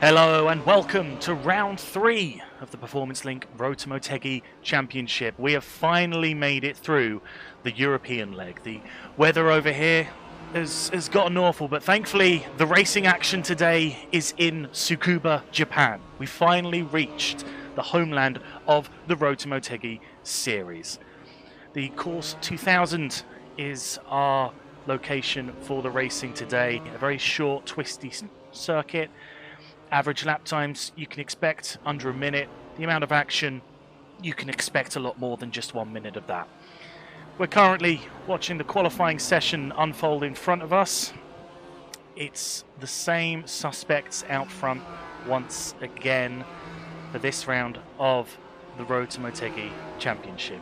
Hello and welcome to round 3 of the Performance Link Road to Motegi Championship. We have finally made it through the European leg. The weather over here has gotten awful, but thankfully the racing action today is in Tsukuba, Japan. We finally reached the homeland of the Road to Motegi series. The course 2000 is our location for the racing today. A very short, twisty circuit. Average lap times you can expect under a minute. The amount of action, you can expect a lot more than just 1 minute of that. We're currently watching the qualifying session unfold in front of us. It's the same suspects out front once again for this round of the Road to Motegi Championship.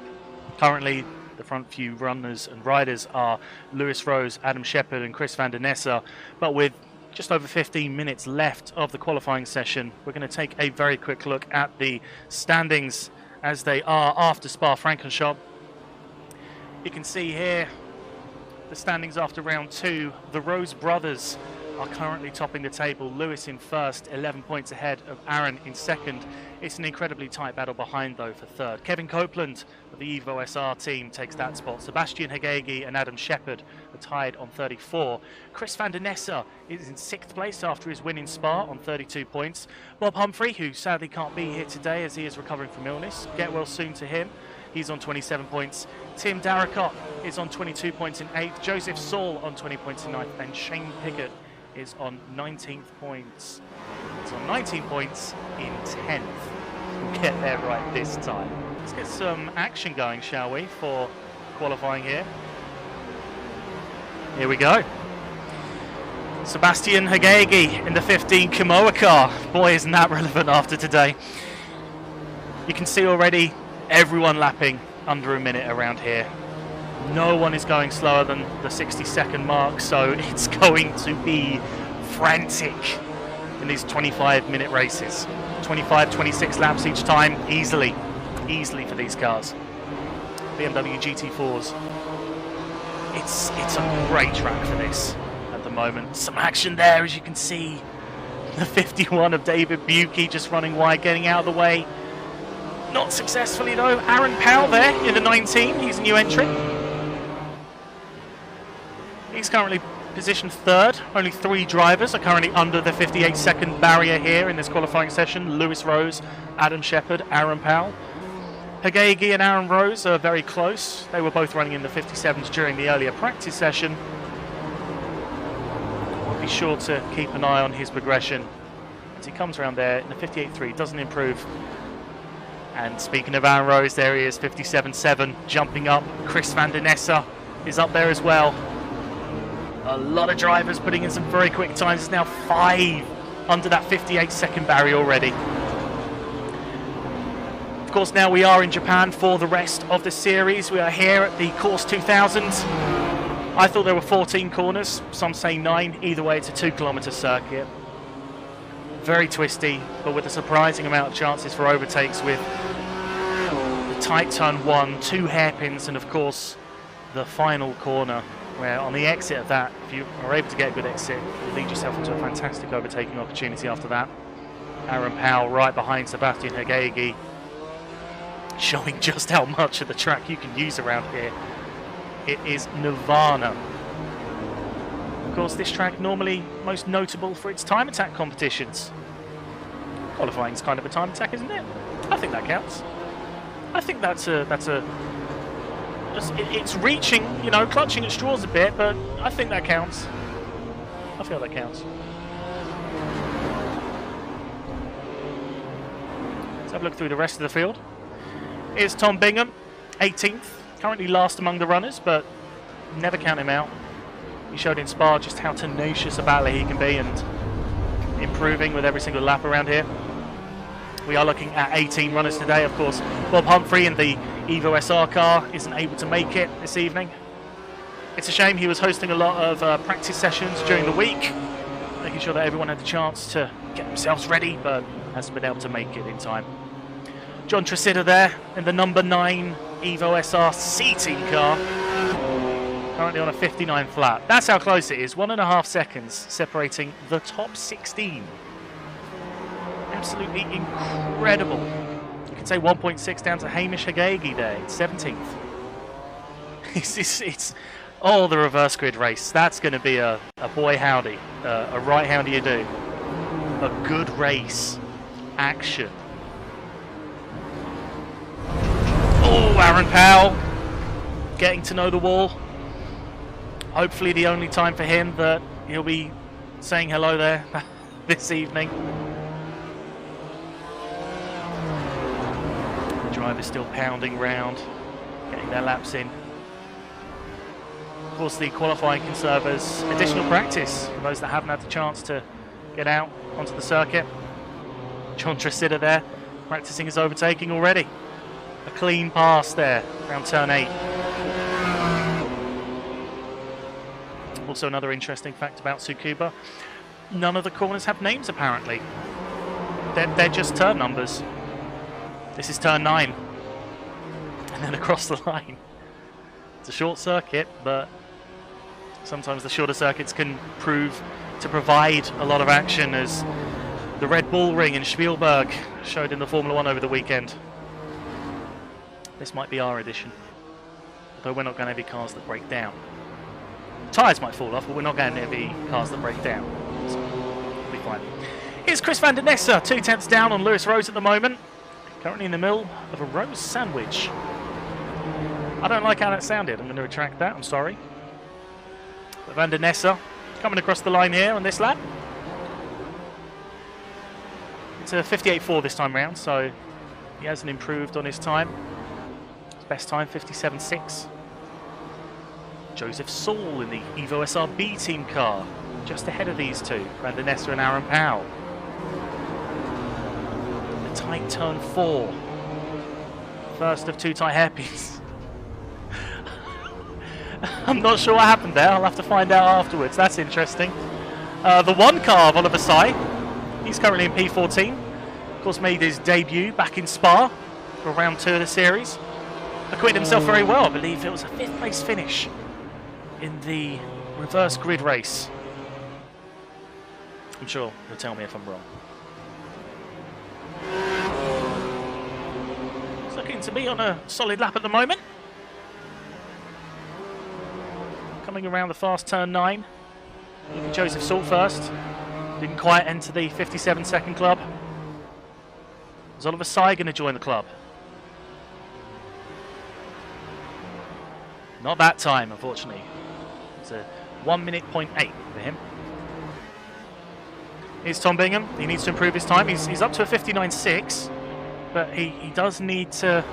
Currently, the front few runners and riders are Lewis Rose, Adam Shepherd and Chris van der Nessa, but with just over 15 minutes left of the qualifying session, we're going to take a very quick look at the standings as they are after Spa-Francorchamps. You can see here the standings after round 2. The Rose brothers are currently topping the table. Lewis in first, 11 points ahead of Aaron in second. It's an incredibly tight battle behind though for third. Kevin Copeland of the Evo SR team takes that spot. Sebastian Hagegi and Adam Shepherd are tied on 34. Chris van der Nessa is in 6th place after his win in Spa on 32 points. Bob Humphrey, who sadly can't be here today as he is recovering from illness, get well soon to him. He's on 27 points. Tim Darracott is on 22 points in 8th. Joseph Saul on 20 points in 9th. And Shane Pickett is on 19th points. It's on 19 points in 10th. We'll get there right this time. Let's get some action going, shall we, for qualifying here. Here we go. Sebastian Hagegi in the 15 Kimoa car. Boy, isn't that relevant after today. You can see already everyone lapping under a minute around here. No one is going slower than the 60-second mark, so it's going to be frantic in these 25-minute races. 25, 26 laps each time, easily for these cars. BMW GT4s. It's a great track for this at the moment. Some action there, as you can see. The 51 of David Buki just running wide, getting out of the way. Not successfully though. Aaron Powell there in the 19, he's a new entry. He's currently positioned third. Only 3 drivers are currently under the 58-second barrier here in this qualifying session. Lewis Rose, Adam Shepherd, Aaron Powell. Hagegi and Aaron Rose are very close. They were both running in the 57s during the earlier practice session. We'll be sure to keep an eye on his progression as he comes around there in the 58.3, doesn't improve. And speaking of Aaron Rose, there he is, 57.7, jumping up. Chris van der Nessa is up there as well. A lot of drivers putting in some very quick times. It's now 5 under that 58-second barrier already. Of course, now we are in Japan for the rest of the series. We are here at the course 2000. I thought there were 14 corners. Some say 9. Either way, it's a 2-kilometer circuit. Very twisty, but with a surprising amount of chances for overtakes with the tight turn 1, 2 hairpins, and of course the final corner, where on the exit of that, if you are able to get a good exit, you lead yourself into a fantastic overtaking opportunity after that. Aaron Powell right behind Sebastian Hagegi, showing just how much of the track you can use around here. It is Nirvana. Of course, this track normally most notable for its time attack competitions. Qualifying is kind of a time attack, isn't it? I think that counts. I think it's reaching, you know, clutching at straws a bit, but I think that counts. I feel that counts. Let's have a look through the rest of the field. Here's Tom Bingham, 18th, currently last among the runners, but never count him out. He showed in Spa just how tenacious a battler he can be and improving with every single lap around here. We are looking at 18 runners today, of course. Bob Humphrey in the Evo SR car isn't able to make it this evening. It's a shame. He was hosting a lot of practice sessions during the week, making sure that everyone had the chance to get themselves ready, but hasn't been able to make it in time. John Tresida there in the number 9 Evo SR seating car. Currently on a 59 flat. That's how close it is. 1.5 seconds separating the top 16 absolutely incredible. You can say 1.6 down to Hamish Hagegi there, 17th. It's the reverse grid race. That's going to be a boy howdy, a right how do you do. A good race. Action. Oh, Aaron Powell getting to know the wall. Hopefully the only time for him that he'll be saying hello there this evening. The driver's still pounding round, getting their laps in. Of course, the qualifying can serve as additional practice for those that haven't had the chance to get out onto the circuit. John Tresida there, practicing his overtaking already. A clean pass there, around turn 8. Also another interesting fact about Tsukuba, none of the corners have names apparently. They're just turn numbers. This is turn 9. And then across the line. It's a short circuit, but sometimes the shorter circuits can prove to provide a lot of action, as the Red Bull Ring in Spielberg showed in the Formula 1 over the weekend. This might be our edition, although we're not going to have any cars that break down. Tyres might fall off, but we're not going to have any cars that break down, so we'll be fine. Here's Chris van der Nessa, 2 tenths down on Lewis Rose at the moment, currently in the middle of a Rose sandwich. I don't like how that sounded, I'm going to retract that, I'm sorry. But van der Nessa coming across the line here on this lap. It's a 58.4 this time round, so he hasn't improved on his time. His best time, 57.6. Joseph Saul in the Evo SRB team car, just ahead of these two, Van der Nessa and Aaron Powell. A tight turn 4. First of 2 tight hairpins. I'm not sure what happened there, I'll have to find out afterwards, that's interesting. The one car of Oliver Sy, he's currently in P14. Of course, made his debut back in Spa for round 2 of the series. Acquitted himself very well, I believe it was a 5th place finish in the reverse grid race. I'm sure he'll tell me if I'm wrong. He's looking to be on a solid lap at the moment. Coming around the fast turn 9. Look at Joseph Saul first. Didn't quite enter the 57-second club. Is Oliver Sy going to join the club? Not that time, unfortunately. It's a 1 minute 0.8 for him. Here's Tom Bingham. He needs to improve his time. He's up to a 59.6, but he does need to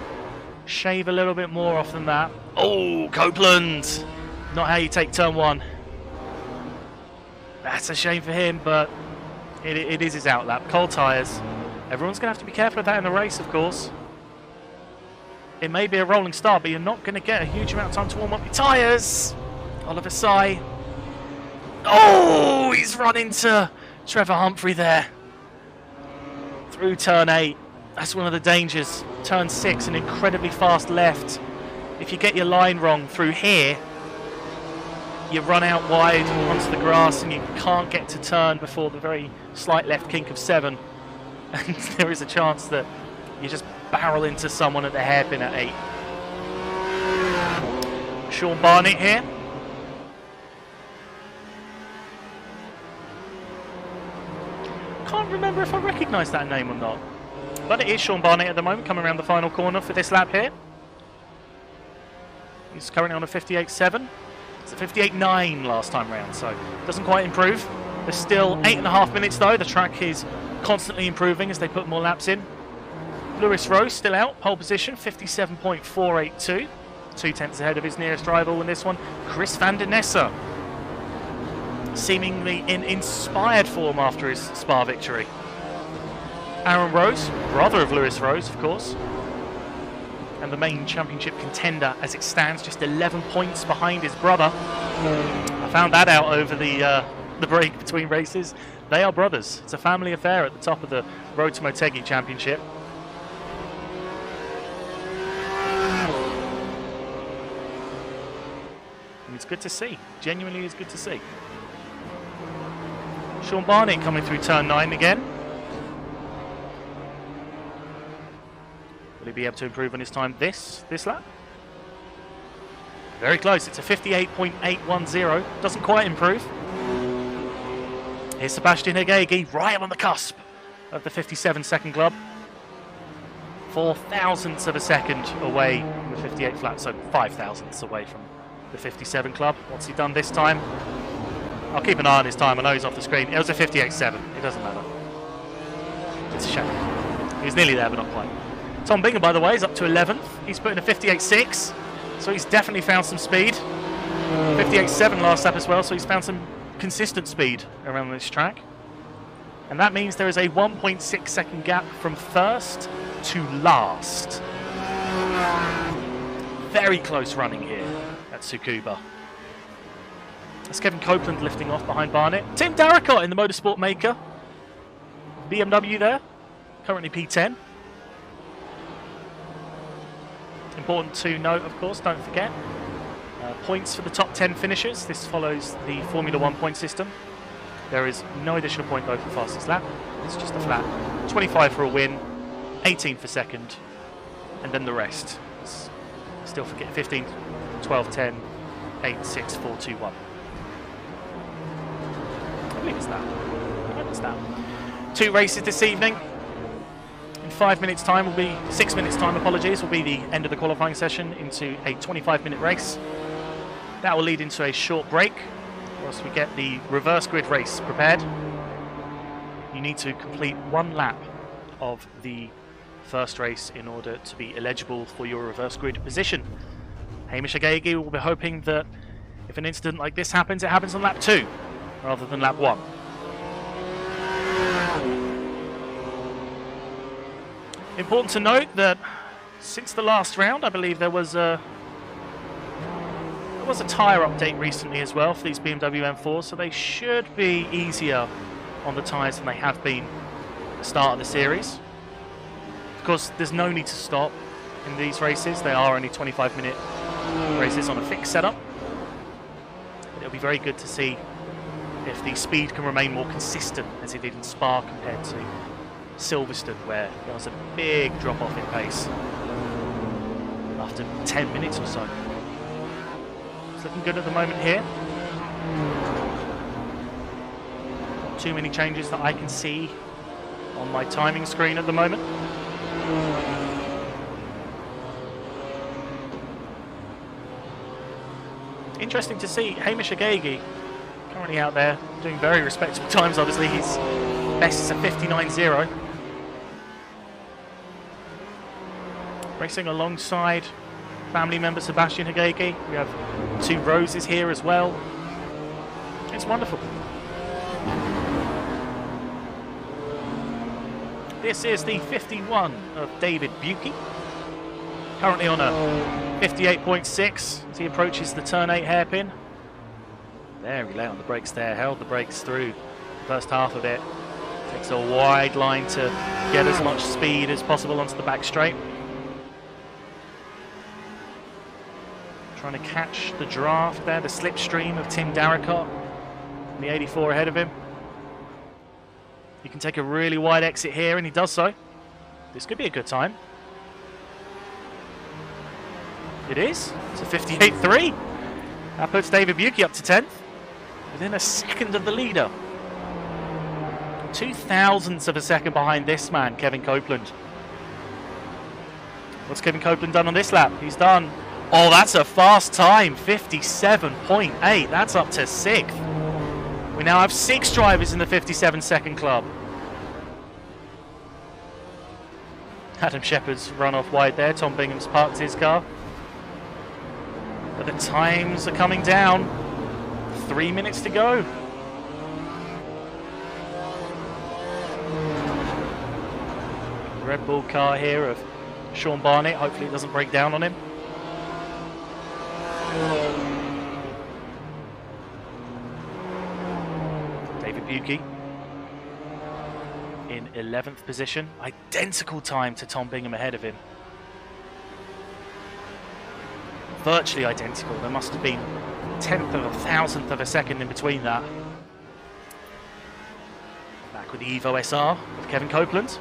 shave a little bit more off than that. Oh, Copeland! Not how you take turn 1. That's a shame for him, but it is his outlap. Cold tyres. Everyone's going to have to be careful of that in the race, of course. It may be a rolling start, but you're not going to get a huge amount of time to warm up your tyres. Oliver Sy. Oh, he's run into Trevor Humphrey there. Through turn 8. That's one of the dangers. Turn 6, an incredibly fast left. If you get your line wrong through here, you run out wide onto the grass and you can't get to turn before the very slight left kink of 7. And there is a chance that you just barrel into someone at the hairpin at 8. Sean Barnett here. Can't remember if I recognise that name or not. But it is Sean Barnett at the moment, coming around the final corner for this lap here. He's currently on a 58.7. It's a 58.9 last time round, so doesn't quite improve. There's still 8.5 minutes though. The track is constantly improving as they put more laps in. Lewis Rose still out, pole position, 57.482. 2 tenths ahead of his nearest rival in this one, Chris van der Nessa. Seemingly in inspired form after his Spa victory. Aaron Rose, brother of Lewis Rose, of course. And the main championship contender as it stands, just 11 points behind his brother. I found that out over the break between races. They are brothers. It's a family affair at the top of the Road to Motegi Championship. And it's good to see. Genuinely is good to see. Sean Barnett coming through turn 9 again. Will he be able to improve on his time this lap? Very close. It's a 58.810. Doesn't quite improve. Here's Sebastian Hagegi right on the cusp of the 57-second club. 4 thousandths of a second away from the 58 flat, so 5 thousandths away from the 57 club. What's he done this time? I'll keep an eye on his time. I know he's off the screen. It was a 58.7. It doesn't matter. It's a shame. He was nearly there, but not quite. Tom Bingham, by the way, is up to 11th. He's put in a 58.6, so he's definitely found some speed. 58.7 last lap as well, so he's found some consistent speed around this track. And that means there is a 1.6 second gap from first to last. Very close running here at Tsukuba. That's Kevin Copeland lifting off behind Barnett. Tim Darricott in the Motorsport Maker. BMW there, currently P10. Important to note, of course, don't forget, points for the top 10 finishers. This follows the Formula 1 point system. There is no additional point though for fastest lap. It's just a flat 25 for a win, 18 for second, and then the rest. Still forget 15, 12, 10, 8, 6, 4, 2, 1. I believe it's that. I hope it's that. 2 races this evening. In 5 minutes time will be, 6 minutes time, apologies, will be the end of the qualifying session into a 25-minute race. That will lead into a short break whilst we get the reverse grid race prepared. You need to complete 1 lap of the first race in order to be eligible for your reverse grid position. Hamish Agegi will be hoping that if an incident like this happens, it happens on lap 2 rather than lap 1. Important to note that since the last round, I believe there was a tyre update recently as well for these BMW M4s, so they should be easier on the tyres than they have been at the start of the series. Of course, there's no need to stop in these races. They are only 25-minute races on a fixed setup. But it'll be very good to see if the speed can remain more consistent as it did in Spa compared to Silverstone, where there was a big drop-off in pace after 10 minutes or so. It's looking good at the moment here. Not too many changes that I can see on my timing screen at the moment. Interesting to see Hamish Agegi currently out there doing very respectable times. Obviously, his best is a 59.0. Racing alongside family member Sebastian Hagegi. We have 2 roses here as well. It's wonderful. This is the 51 of David Buki. Currently on a 58.6 as he approaches the turn 8 hairpin. Very late on the brakes there, held the brakes through the first half of it. Takes a wide line to get as much speed as possible onto the back straight. Trying to catch the draft there, the slipstream of Tim Darricott, the 84 ahead of him. He can take a really wide exit here, and he does so. This could be a good time. It is. It's a 58.3. That puts David Buki up to 10th, within a second of the leader. 2 thousandths of a second behind this man, Kevin Copeland. What's Kevin Copeland done on this lap? He's done... Oh, that's a fast time, 57.8. That's up to 6th. We now have 6 drivers in the 57-second club. Adam Shepherd's run off wide there. Tom Bingham's parked his car. But the times are coming down. 3 minutes to go. Red Bull car here of Sean Barnett. Hopefully it doesn't break down on him. David Buki in 11th position. Identical time to Tom Bingham ahead of him. Virtually identical. There must have been a 10th of a 1,000th of a second in between that. Back with the Evo SR of Kevin Copeland.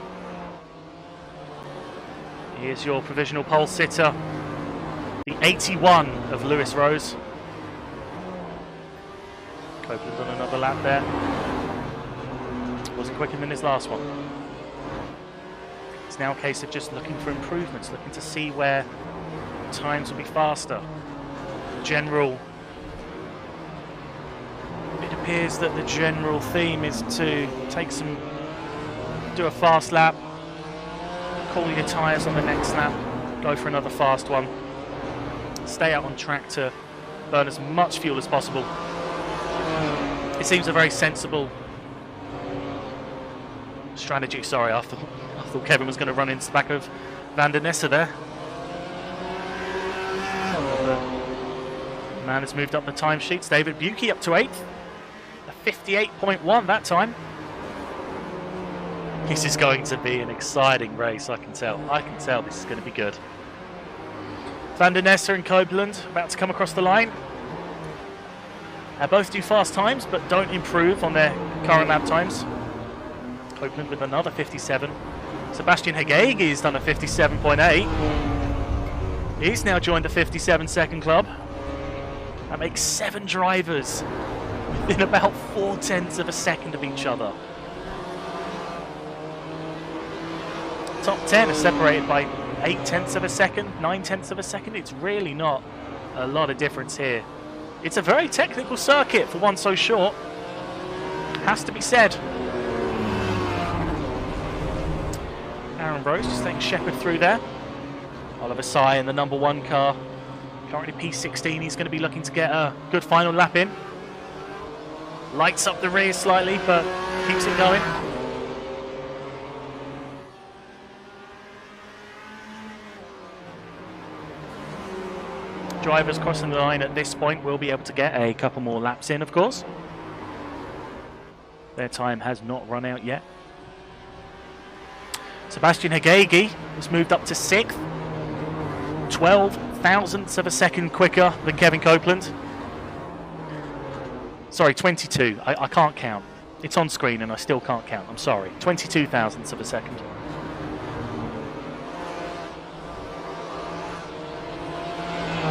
Here's your provisional pole sitter, the 81 of Lewis Rose. Copeland on another lap there. Wasn't quicker than his last one. It's now a case of just looking for improvements, looking to see where times will be faster. It appears that the general theme is to do a fast lap, cool your tyres on the next lap, go for another fast one, stay out on track to burn as much fuel as possible. It seems a very sensible strategy. Sorry, I thought Kevin was going to run into the back of Van der Nesse there. The man has moved up the timesheets. David Buki up to 8th. A 58.1 that time. This is going to be an exciting race, I can tell. I can tell this is going to be good. Van der Nesse and Copeland about to come across the line. Both do fast times, but don't improve on their current lap times. Copeland with another 57. Sebastian Hagegi has done a 57.8. He's now joined the 57-second club. That makes 7 drivers within about 0.4 of a second of each other. Top 10 are separated by 0.8 of a second, 0.9 of a second. It's really not a lot of difference here. It's a very technical circuit for one so short. Has to be said. Aaron Rose just letting Shepherd through there. Oliver Sy in the number 1 car. Currently P16. He's going to be looking to get a good final lap in. Lights up the rear slightly, but keeps it going. Drivers crossing the line at this point will be able to get a couple more laps in, of course. Their time has not run out yet. Sebastian Hagegi has moved up to 6th. 12 thousandths of a second quicker than Kevin Copeland. Sorry, 22. I can't count. It's on screen and I still can't count. I'm sorry. 22 thousandths of a second.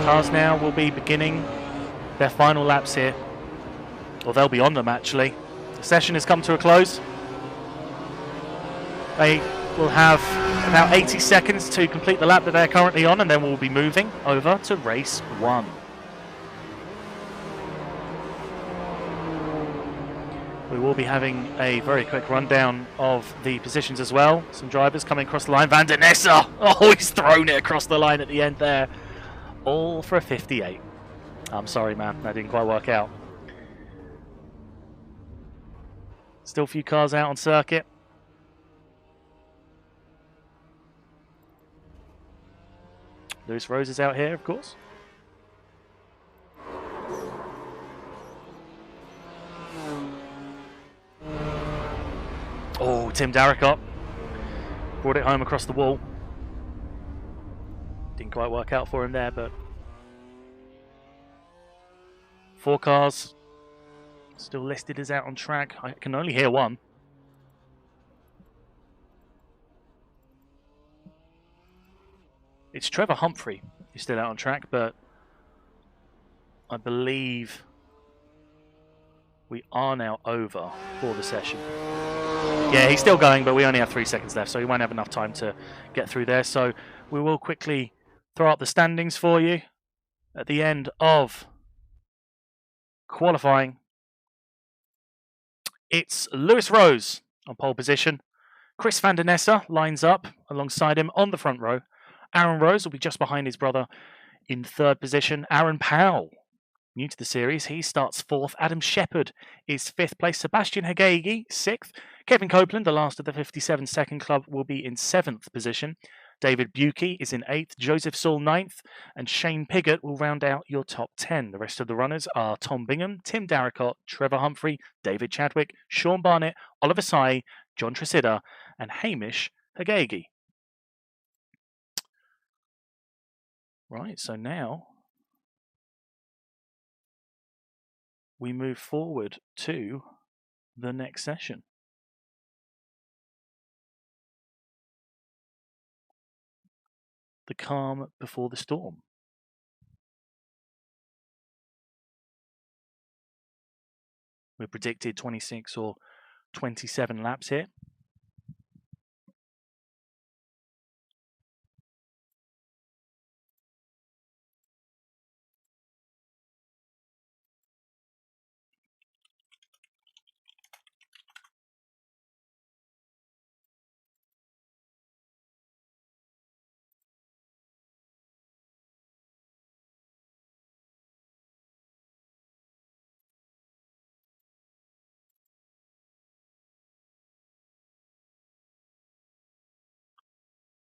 Cars now will be beginning their final laps here. Or they'll be on them actually. The session has come to a close. They will have about 80 seconds to complete the lap that they're currently on, and then we'll be moving over to race 1. We will be having a very quick rundown of the positions as well. Some drivers coming across the line. Van der Nesse! Oh, he's thrown it across the line at the end there. All for a 58. I'm sorry, man. That didn't quite work out. Still a few cars out on circuit. Lewis Rose is out here, of course. Oh, Tim Darricott brought it home across the wall. Didn't quite work out for him there, but 4 cars still listed as out on track. I can only hear one. It's Trevor Humphrey who's still out on track, but I believe we are now over for the session. Yeah, he's still going, but we only have 3 seconds left, so he won't have enough time to get through there. So we will quickly throw up the standings for you at the end of qualifying. It's Lewis Rose on pole position. Chris Van der Nesse lines up alongside him on the front row. Aaron Rose will be just behind his brother in 3rd position. Aaron Powell, new to the series, he starts 4th. Adam Shepherd is 5th place. Sebastian Hagegi, 6th. Kevin Copeland, the last of the 57-second club, will be in 7th position. David Buki is in 8th. Joseph Saul 9th. And Shane Piggott will round out your top 10. The rest of the runners are Tom Bingham, Tim Darricott, Trevor Humphrey, David Chadwick, Sean Barnett, Oliver Sy, John Tresidder, and Hamish Hagegi. Right, so now we move forward to the next session. the calm before the storm. We predicted 26 or 27 laps here.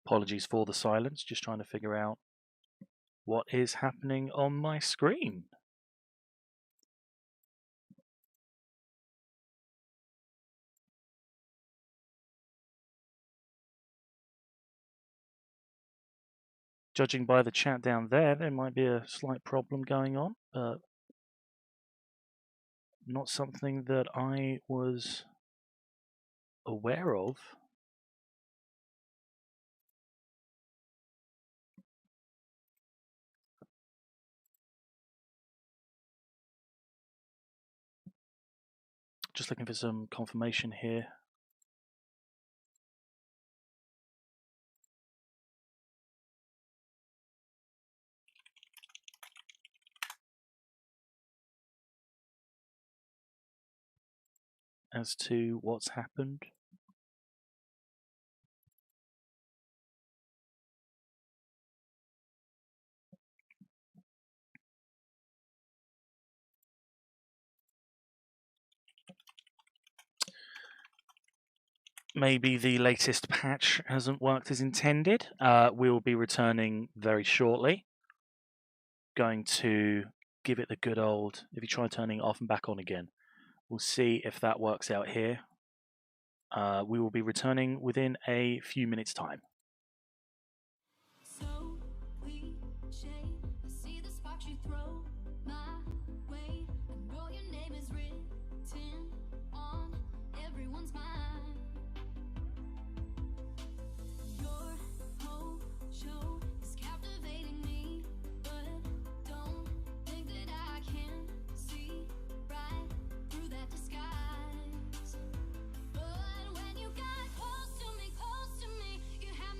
Apologies for the silence, just trying to figure out what is happening on my screen. Judging by the chat down there might be a slight problem going on, but not something that I was aware of. Just looking for some confirmation here. As to what's happened. Maybe the latest patch hasn't worked as intended. We'll be returning very shortly. Going to give it the good old, if you try turning it off and back on again. We'll see if that works out here. We will be returning within a few minutes' time. But when you got close to me, you had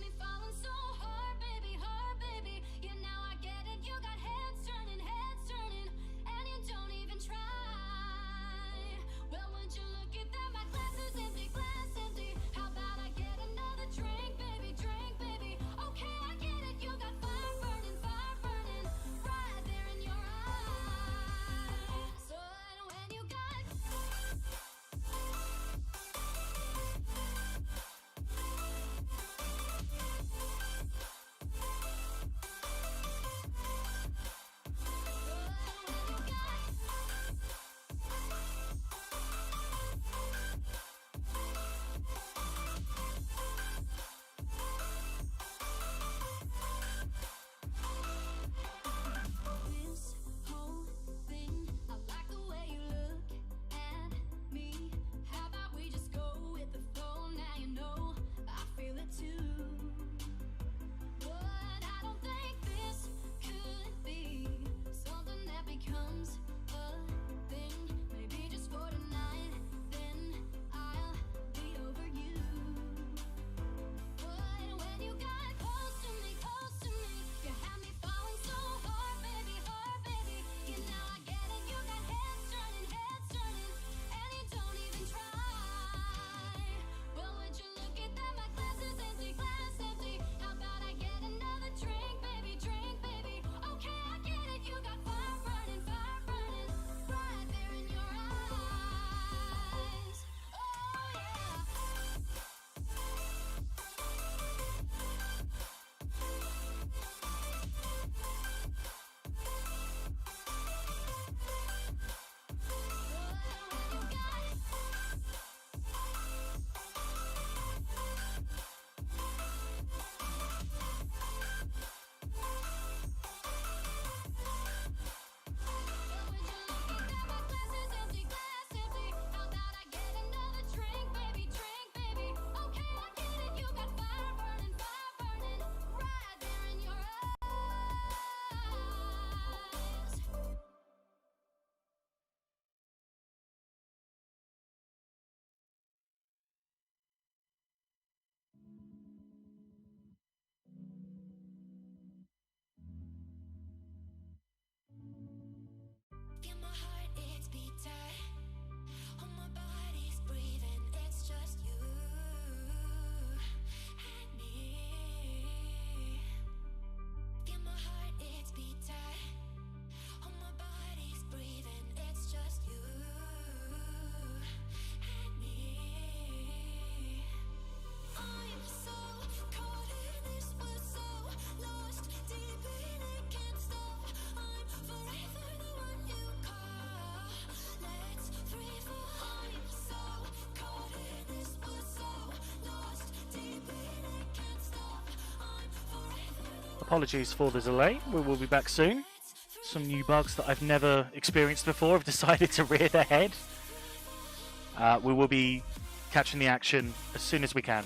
Apologies for the delay. We will be back soon. Some new bugs that I've never experienced before have decided to rear their head. We will be catching the action as soon as we can.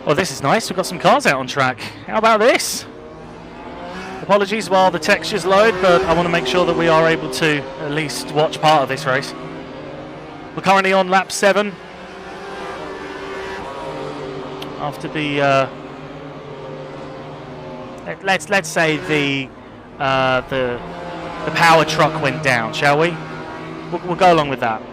Well, this is nice. We've got some cars out on track. How about this? Apologies while the textures load, but I want to make sure that we are able to at least watch part of this race. We're currently on lap 7. After the let's say the power truck went down, shall we? We'll go along with that.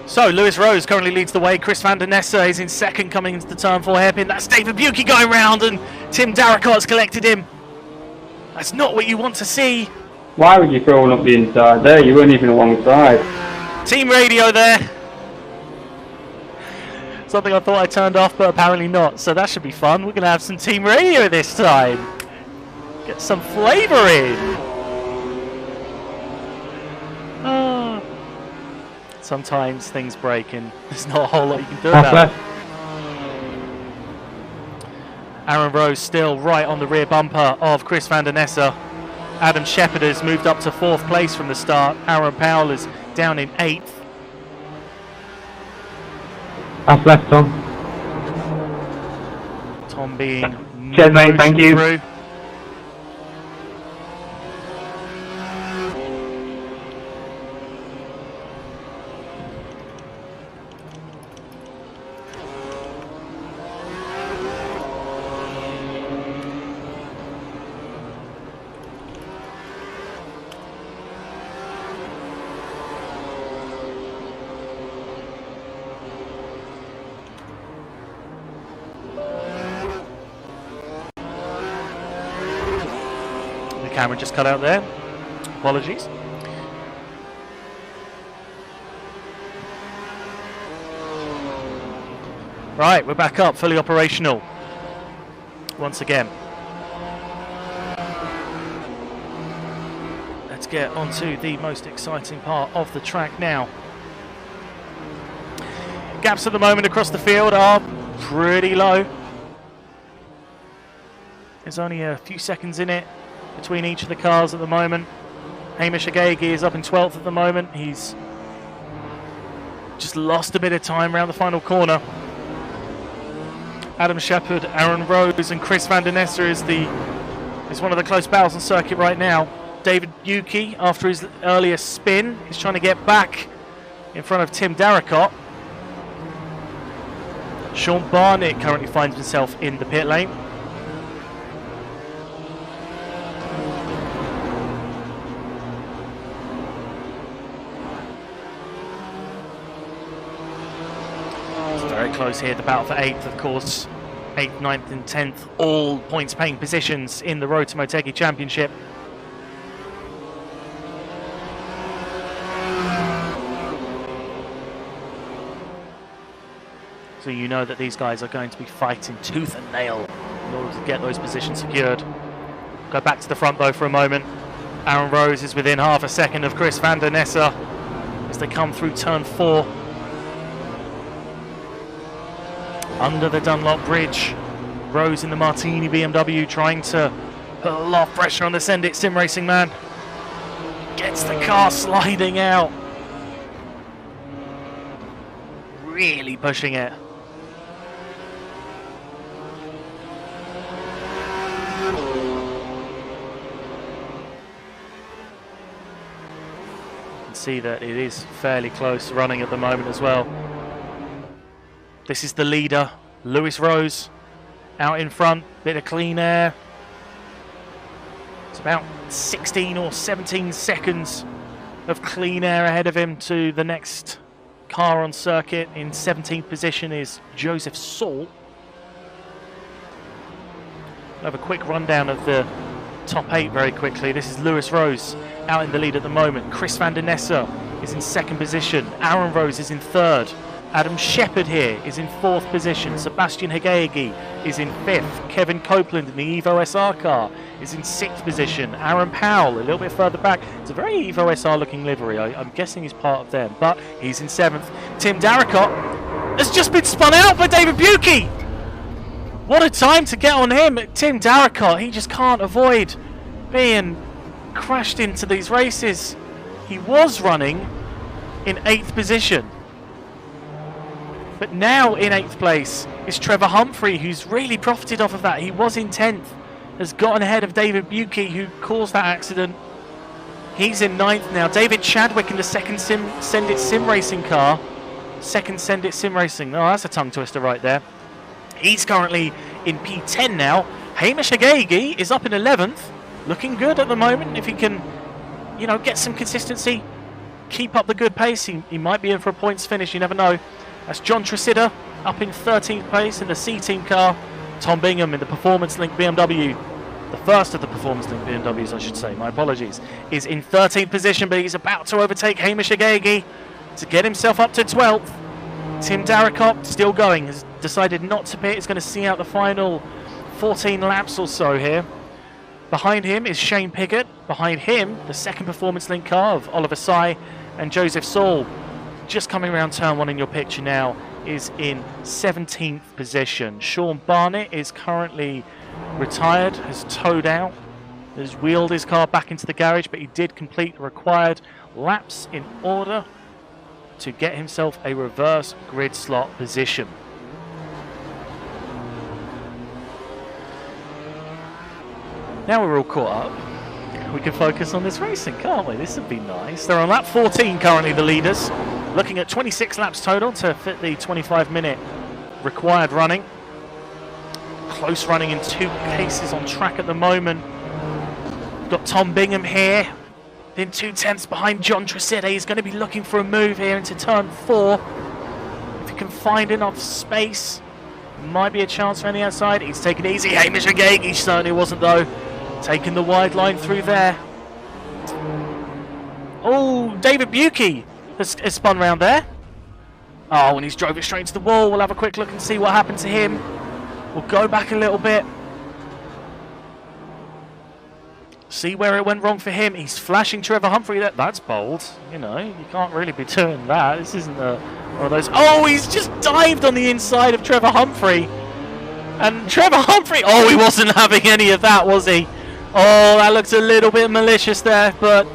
So, Lewis Rose currently leads the way. Chris van der Nessa is in second, coming into the turn 4 hairpin. That's David Buki going round, and Tim Darracot's collected him. That's not what you want to see. Why were you throwing up the inside there? You weren't even alongside. Team radio there. Something I thought I turned off, but apparently not. So that should be fun. We're going to have some team radio this time. Get some flavour in. Sometimes things break and there's not a whole lot you can do about it. Aaron Rose still right on the rear bumper of Chris van der Nessa. Adam Shepherd has moved up to 4th place from the start. Aaron Powell is down in 8th. That's left, Tom. Tom being cheers, mate. Thank you. Through. Camera just cut out there. Apologies. Right, we're back up, fully operational. Once again. Let's get onto the most exciting part of the track now. Gaps at the moment across the field are pretty low. There's only a few seconds in it between each of the cars at the moment. Hamish Agagi is up in 12th at the moment. He's just lost a bit of time around the final corner. Adam Shepherd, Aaron Rose and Chris van der Nessa is one of the close battles on circuit right now. David Buki, after his earlier spin, is trying to get back in front of Tim Darracott. Sean Barnett currently finds himself in the pit lane. Close here, the battle for 8th, of course. 8th, 9th and 10th, all points paying positions in the Road to Motegi Championship. quickly, you know that these guys are going to be fighting tooth and nail in order to get those positions secured. Go back to the front though for a moment. Aaron Rose is within half a second of Chris van der Nessa as they come through turn 4. Under the Dunlop Bridge, Rose in the Martini BMW trying to put a lot of pressure on the Send It Sim Racing man. Gets the car sliding out. Really pushing it. You can see that it is fairly close running at the moment as well. This is the leader, Lewis Rose, out in front, bit of clean air. It's about 16 or 17 seconds of clean air ahead of him to the next car on circuit. In 17th position is Joseph Saul. I'll have a quick rundown of the top 8 very quickly. This is Lewis Rose out in the lead at the moment. Chris van der Nessa is in 2nd position. Aaron Rose is in 3rd. Adam Shepherd here is in 4th position. Sebastian Hagegi is in 5th. Kevin Copeland in the Evo SR car is in 6th position. Aaron Powell a little bit further back. It's a very Evo SR looking livery. I'm guessing he's part of them, but he's in 7th. Tim Darricott has just been spun out by David Buki. What a time to get on him. Tim Darricott, he just can't avoid being crashed into these races. He was running in 8th position. But now in 8th place is Trevor Humphrey, who's really profited off of that. He was in 10th, has gotten ahead of David Buki, who caused that accident. He's in 9th now. David Chadwick in the 2nd Send It Sim Racing car. 2nd Send It Sim Racing. Oh, that's a tongue twister right there. He's currently in P10 now. Hamish Agegi is up in 11th. Looking good at the moment. If he can, you know, get some consistency, keep up the good pace, he might be in for a points finish. You never know. That's John Tresidder up in 13th place in the C-Team car. Tom Bingham in the Performance Link BMW, the first of the Performance Link BMWs I should say, my apologies, is in 13th position, but he's about to overtake Hamish Agegi to get himself up to 12th. Tim Darricott still going, has decided not to pit, is going to see out the final 14 laps or so here. Behind him is Shane Piggott. Behind him, the 2nd Performance Link car of Oliver Sy and Joseph Saul. Just coming around turn 1 in your picture now is in 17th position. Sean Barnett is currently retired, has towed out, has wheeled his car back into the garage, but he did complete the required laps in order to get himself a reverse grid slot position. Now we're all caught up, we can focus on this racing, can't we? This would be nice. They're on lap 14 currently, the leaders. Looking at 26 laps total to fit the 25-minute required running. Close running in 2 cases on track at the moment. We've got Tom Bingham here, then 2/10 behind John Tresidder. He's going to be looking for a move here into turn 4. If he can find enough space, might be a chance for any outside. He's taking it easy. Hamish Agegi certainly wasn't though. Taking the wide line through there. Oh, David Buki has spun round there. Oh, and he's drove it straight into the wall. We'll have a quick look and see what happened to him. We'll go back a little bit. See where it went wrong for him. He's flashing Trevor Humphrey. That's bold. You know, you can't really be doing that. This isn't one of those. Oh, he's just dived on the inside of Trevor Humphrey. And Trevor Humphrey, oh, he wasn't having any of that, was he? Oh, that looks a little bit malicious there, but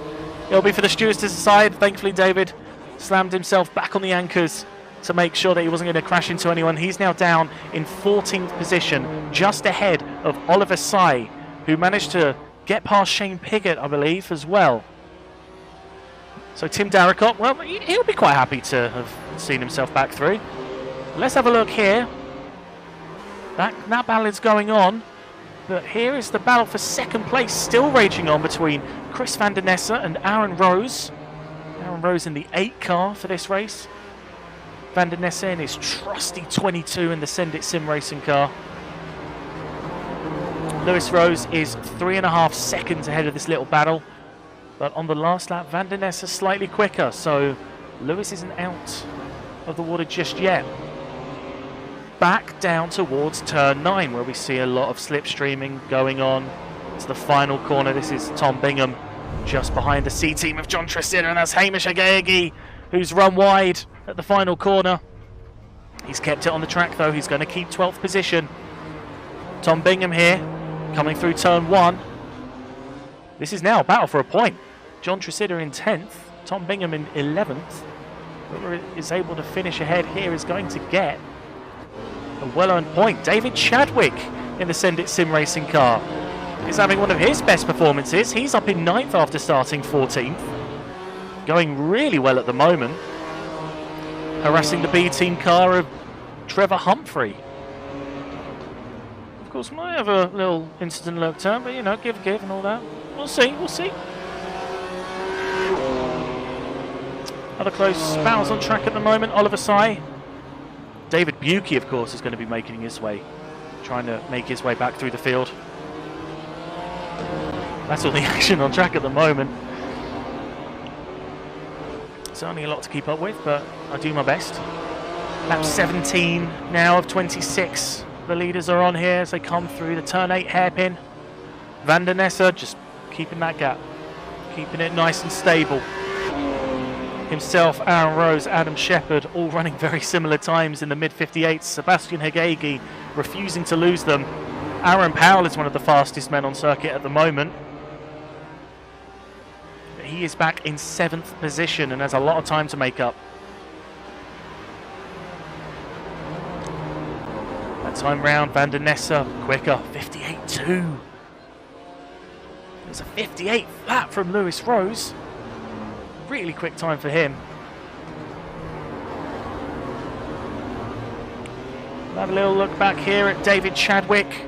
it'll be for the stewards to decide. Thankfully, David slammed himself back on the anchors to make sure that he wasn't going to crash into anyone. He's now down in 14th position, just ahead of Oliver Sy, who managed to get past Shane Piggott, I believe, as well. So Tim Darricott, well, he'll be quite happy to have seen himself back through. Let's have a look here. That battle's going on. But here is the battle for 2nd place still raging on between Chris van der Nessa and Aaron Rose. Aaron Rose in the 8 car for this race. Van der Nessa in his trusty 22 in the Send It Sim Racing car. Lewis Rose is 3.5 seconds ahead of this little battle. But on the last lap, Van der Nessa slightly quicker. So Lewis isn't out of the water just yet. back down towards turn 9, where we see a lot of slipstreaming going on. It's the final corner. This is Tom Bingham just behind the C team of John Tresina, and that's Hamish Agayagi, who's run wide at the final corner. He's kept it on the track though. He's going to keep 12th position. Tom Bingham here, coming through turn 1. This is now a battle for a point. John Tresina in 10th, Tom Bingham in 11th. Whoever is able to finish ahead here is going to get a well-earned point. David Chadwick in the Send It Sim Racing car is having one of his best performances. He's up in 9th after starting 14th. Going really well at the moment. Harassing the B team car of Trevor Humphrey. Of course, might have a little incident lurk turn, but you know, give and all that. We'll see. Other close battles on track at the moment. Oliver Sy. David Buki, of course, is going to be making his way, trying to make his way back through the field. That's all the action on track at the moment. Certainly a lot to keep up with, but I do my best. Lap 17 now of 26. The leaders are on here as they come through the turn 8 hairpin. Van der Nessa just keeping that gap, keeping it nice and stable. Himself, Aaron Rose, Adam Shepherd, all running very similar times in the mid-58s. Sebastian Hagegi refusing to lose them. Aaron Powell is one of the fastest men on circuit at the moment. But he is back in 7th position and has a lot of time to make up. That time round, Van der Nessa quicker, 58.2. There's a 58 flat from Lewis Rose. Really quick time for him. We'll have a little look back here at David Chadwick,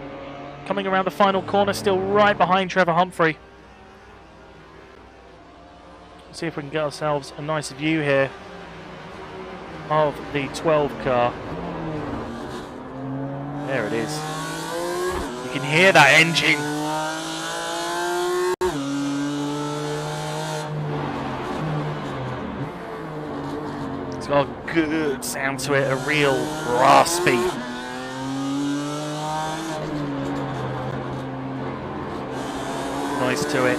coming around the final corner, still right behind Trevor Humphrey. See if we can get ourselves a nice view here of the 12 car. There it is. You can hear that engine. It's got a good sound to it, a real raspy. Noise to it.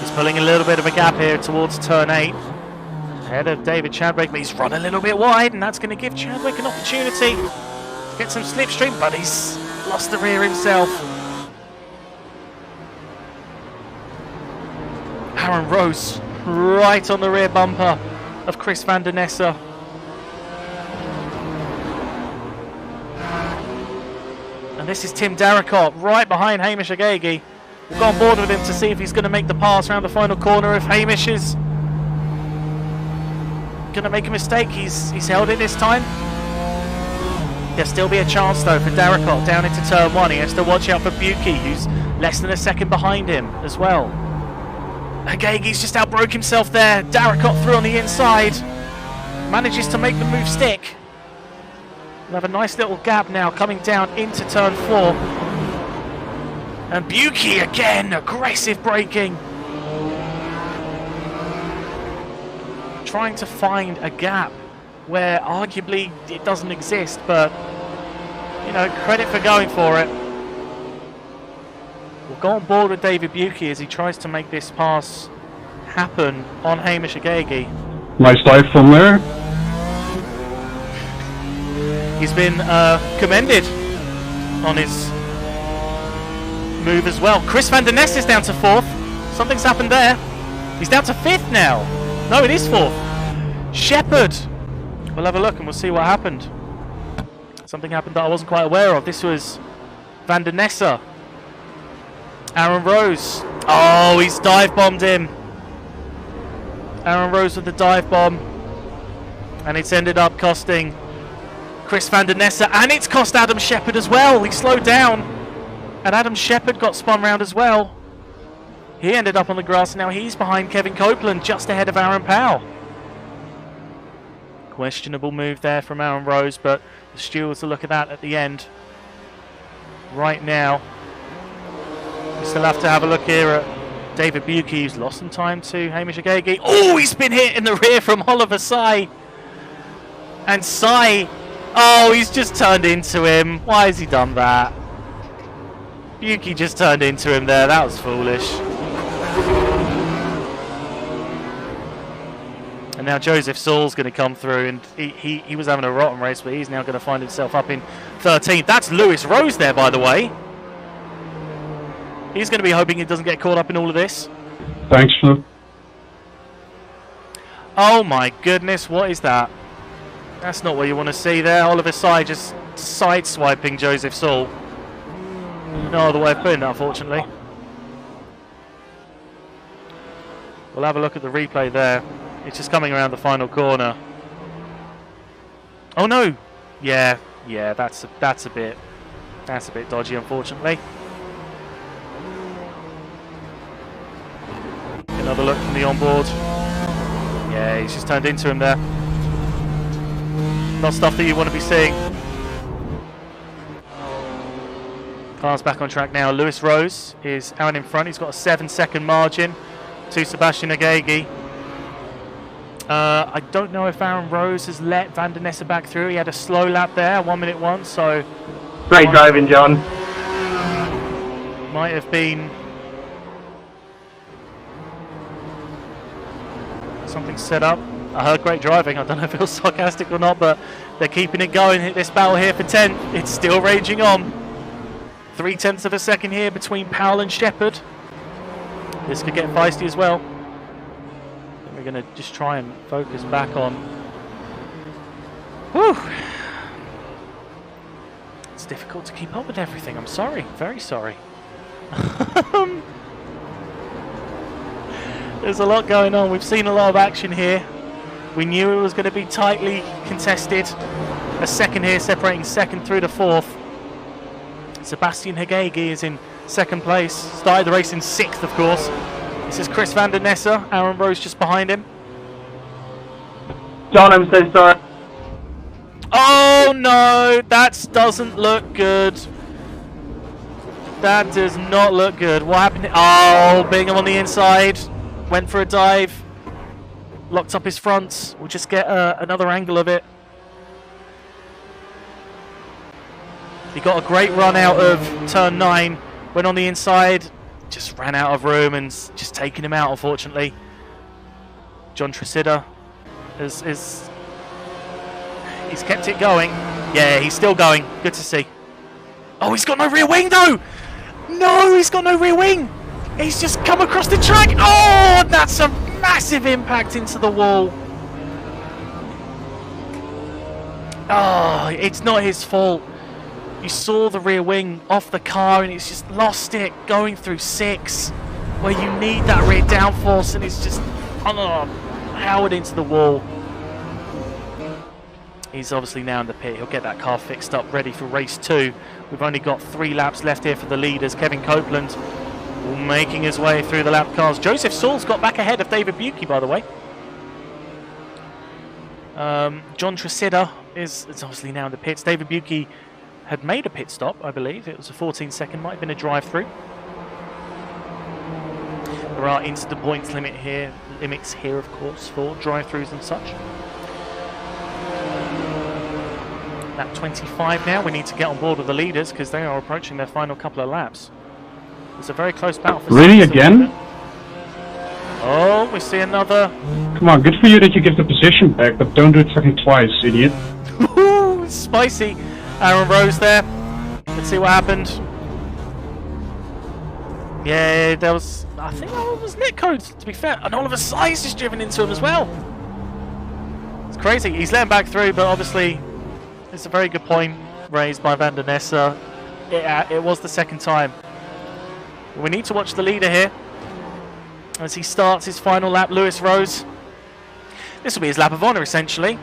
He's pulling a little bit of a gap here towards turn 8. Ahead of David Chadwick, but he's run a little bit wide, and that's going to give Chadwick an opportunity to get some slipstream, but he's lost the rear himself. Aaron Rose right on the rear bumper of Chris Van der Nessa. And this is Tim Darracott right behind Hamish Agayagi. We'll go on board with him to see if he's going to make the pass around the final corner. If Hamish is going to make a mistake, he's held it this time. There'll still be a chance though for Darracott down into turn 1. He has to watch out for Buki, who's less than a second behind him as well. Agagi's just outbroke himself there. Darracott through on the inside. Manages to make the move stick. We'll have a nice little gap now coming down into turn 4. And Buki again, aggressive braking. Trying to find a gap where arguably it doesn't exist, but you know, credit for going for it. We'll go on board with David Buki as he tries to make this pass happen on Hamish Agayagi. Nice dive from there. He's been commended on his move as well. Chris Van der Ness is down to 4th. Something's happened there. He's down to 5th now. No, it is 4th. Shepherd. We'll have a look and we'll see what happened. Something happened that I wasn't quite aware of. This was Van der Nessa. Aaron Rose. Oh, he's dive bombed him. Aaron Rose with the dive bomb. And it's ended up costing Chris Van der Nessa. And it's cost Adam Shepherd as well. He slowed down. And Adam Shepherd got spun round as well. He ended up on the grass. And now he's behind Kevin Copeland, just ahead of Aaron Powell. Questionable move there from Aaron Rose, but the stewards will look at that at the end. Right now, we still have to have a look here at David Buki, who's lost some time to Hamish Agayagi. Oh, he's been hit in the rear from Oliver Sy. And Sai, oh, he's just turned into him. Why has he done that? Yuki just turned into him there. That was foolish. And now Joseph Saul's going to come through, and he was having a rotten race, but he's now going to find himself up in 13th. That's Lewis Rose there, by the way. He's going to be hoping he doesn't get caught up in all of this. Thanks, Flo. Oh my goodness, what is that? That's not what you want to see there. Oliver Sai just sideswiping Joseph Saul. No other way of putting it, unfortunately. We'll have a look at the replay there. It's just coming around the final corner. Oh no! Yeah, that's a bit dodgy, unfortunately. Another look from the onboard. Yeah, he's just turned into him there. Not stuff that you want to be seeing. Car's back on track now. Lewis Rose is out in front. He's got a 7-second margin to Sebastian Agegi. I don't know if Aaron Rose has let Van der Nessa back through. He had a slow lap there, 1:01, so... Great driving, John. Might have been... something set up. I heard great driving. I don't know if it was sarcastic or not, but they're keeping it going. This battle here for 10th. It's still raging on. 0.3 of a second here between Powell and Shepherd. This could get feisty as well. We're going to just try and focus back on... Whew. It's difficult to keep up with everything. I'm sorry. Very sorry. There's a lot going on. We've seen a lot of action here. We knew it was going to be tightly contested. A second here separating second through to fourth. Sebastian Hagegi is in second place. Started the race in 6th, of course. This is Chris Van der Nessa. Aaron Rose just behind him. John, I'm so sorry. Oh no, that doesn't look good. That does not look good. What happened? Oh, Bingham on the inside. Went for a dive. Locked up his fronts. We'll just get another angle of it. He got a great run out of turn 9. Went on the inside. Just ran out of room and just taking him out, unfortunately. John Tresida he's kept it going. Yeah, he's still going. Good to see. Oh, he's got no rear wing though! No, he's got no rear wing! He's just come across the track. Oh, that's a massive impact into the wall. Oh, it's not his fault. You saw the rear wing off the car and it's just lost it going through 6 where you need that rear downforce, and it's just powered into the wall. He's obviously now in the pit. He'll get that car fixed up, ready for race 2. We've only got 3 laps left here for the leaders. Kevin Copeland making his way through the lap cars. Joseph Saul's got back ahead of David Buki, by the way. John Tresida is obviously now in the pits. David Buki had made a pit stop, I believe. It was a 14-second, might have been a drive-through. There are instant points limits here, of course, for drive-throughs and such. Lap 25 now. We need to get on board with the leaders because they are approaching their final couple of laps. It's a very close battle for really again? Oh, we see another. Come on, good for you that you give the position back, but don't do it fucking twice, idiot. Ooh, spicy. Aaron Rose there. Let's see what happened. Yeah, there was. I think that was net code, to be fair. And Oliver Sai's just driven into him as well. It's crazy. He's letting back through, but obviously, it's a very good point raised by Van der Nessa. It was the second time. We need to watch the leader here as he starts his final lap. Lewis Rose. This will be his lap of honour, essentially.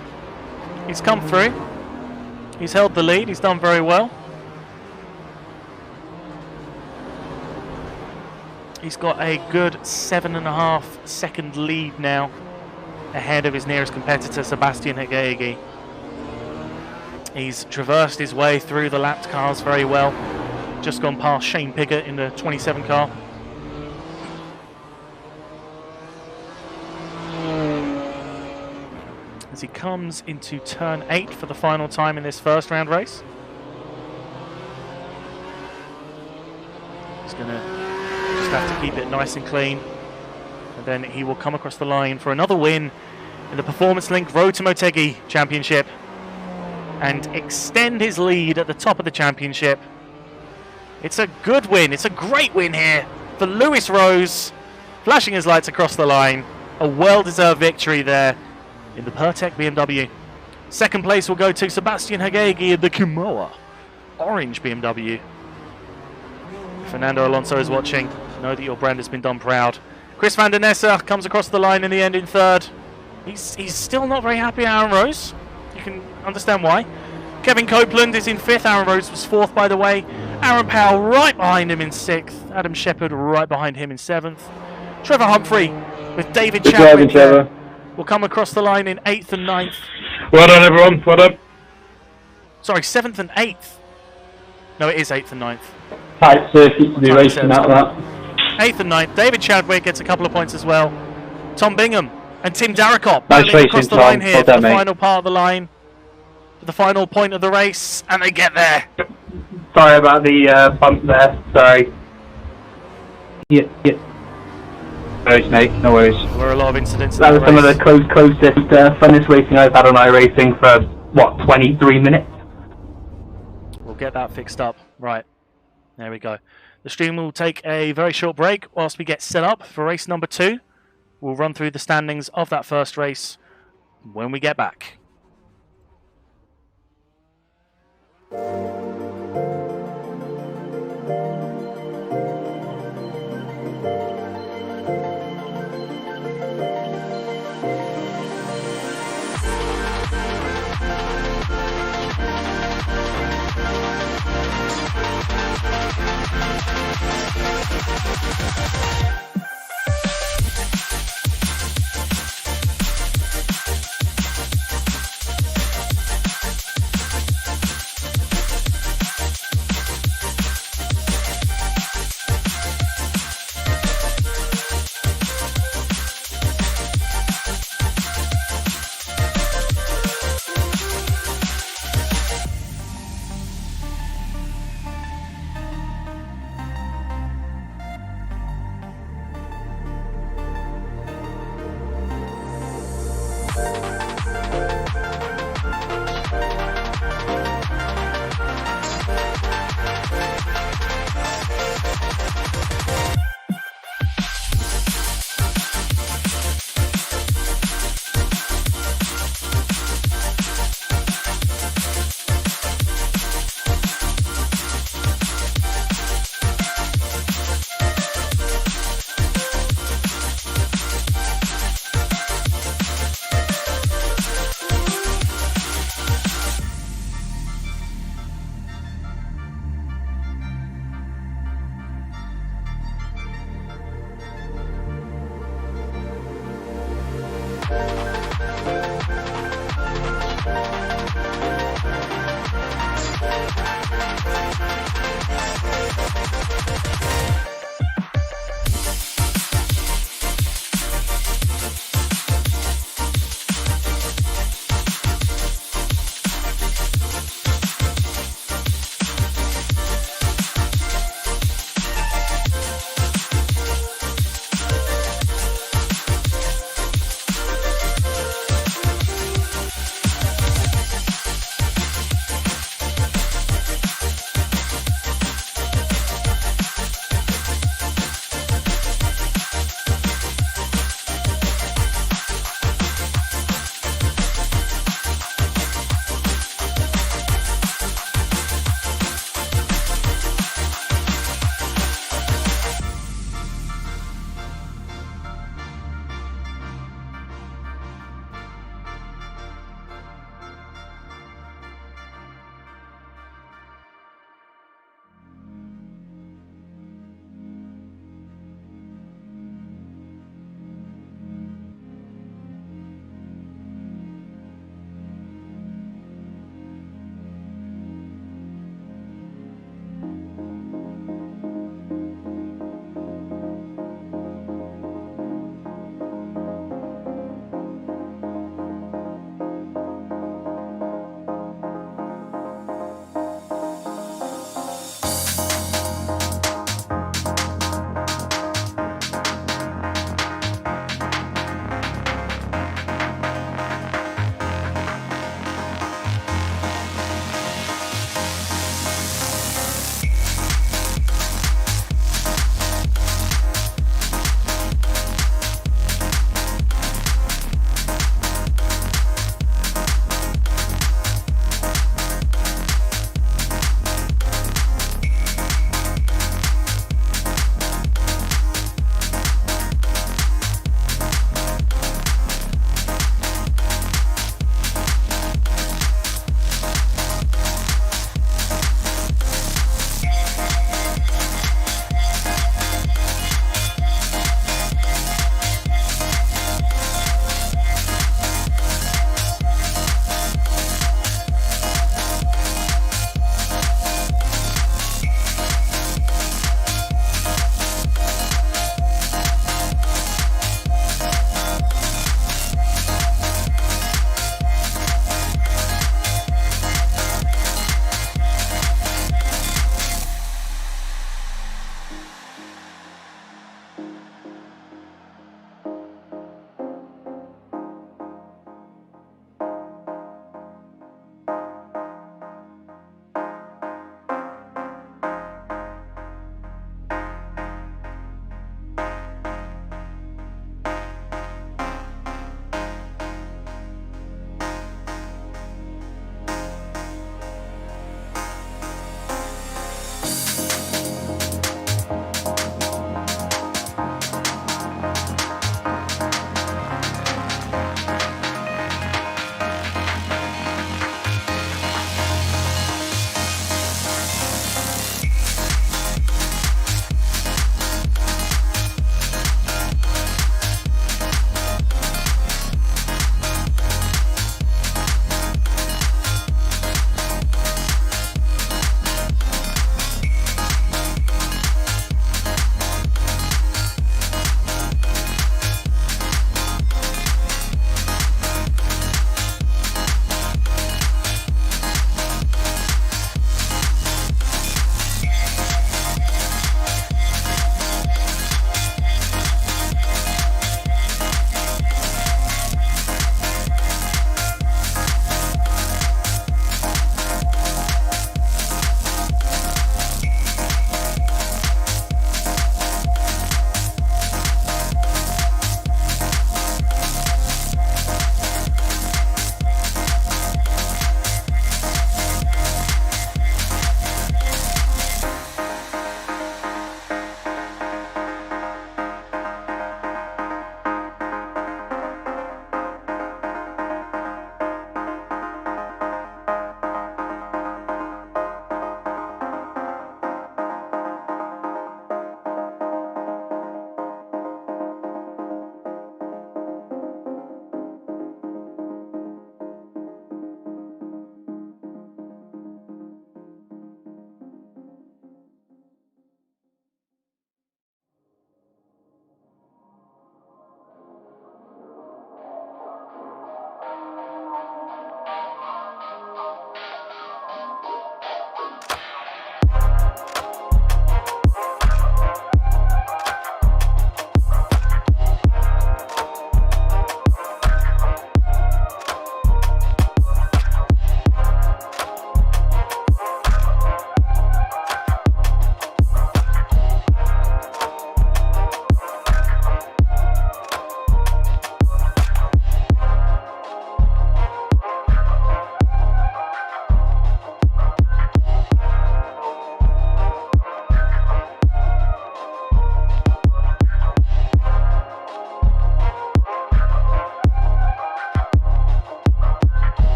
He's come through. He's held the lead. He's done very well. He's got a good 7.5 second lead now ahead of his nearest competitor, Sebastian Hagegi. He's traversed his way through the lapped cars very well. Just gone past Shane Piggott in the 27 car. As as he comes into turn 8 for the final time in this first round race. He's going to just have to keep it nice and clean. And then he will come across the line for another win in the Performance Link Road to Motegi Championship and extend his lead at the top of the championship. It's a good win. It's a great win here for Lewis Rose, flashing his lights across the line. A well-deserved victory there in the Pertec BMW. Second place will go to Sebastian Hagegi in the Kumoa orange BMW. Fernando Alonso is watching. Know that your brand has been done proud. Chris van der Nesse comes across the line in the end in third. He's still not very happy, Aaron Rose. You can understand why. Kevin Copeland is in fifth. Aaron Rose was fourth, by the way. Aaron Powell right behind him in sixth. Adam Shepherd right behind him in seventh. Trevor Humphrey with David Chadwick will come across the line in 8th and 9th. Well done, everyone. Well done. Sorry, 7th and 8th. No, it is 8th and 9th. Tight circuit to be racing out of that. 8th and 9th. David Chadwick gets a couple of points as well. Tom Bingham and Tim Darracott nice racing, across the Tom. line here well for done, the mate. final part of the line. For the final point of the race, and they get there. Sorry about the bump there. Sorry. Yeah. No worries, mate. No worries. There were a lot of incidents. That was some of the closest, funnest racing I've had on iRacing for, what, 23 minutes? We'll get that fixed up. Right. There we go. The stream will take a very short break whilst we get set up for race number 2. We'll run through the standings of that first race when we get back.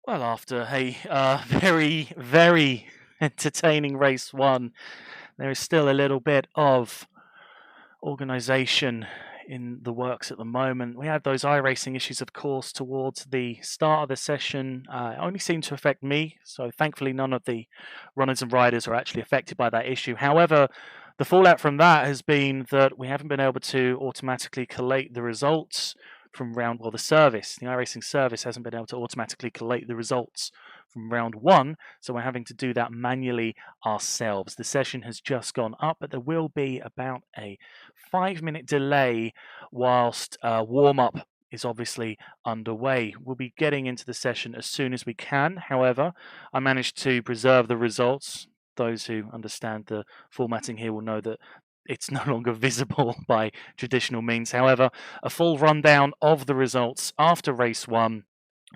Well, after a very, very entertaining race one, there is still a little bit of organisation in the works at the moment. We had those iRacing issues, of course, towards the start of the session. It only seemed to affect me, so thankfully none of the runners and riders are actually affected by that issue. However, the fallout from that has been that we haven't been able to automatically collate the results from round, well, the iRacing service hasn't been able to automatically collate the results from round one, so we're having to do that manually ourselves. The session has just gone up, but there will be about a 5-minute delay whilst warm-up is obviously underway. We'll be getting into the session as soon as we can. However, I managed to preserve the results. Those who understand the formatting here will know that it's no longer visible by traditional means. However, a full rundown of the results after race one.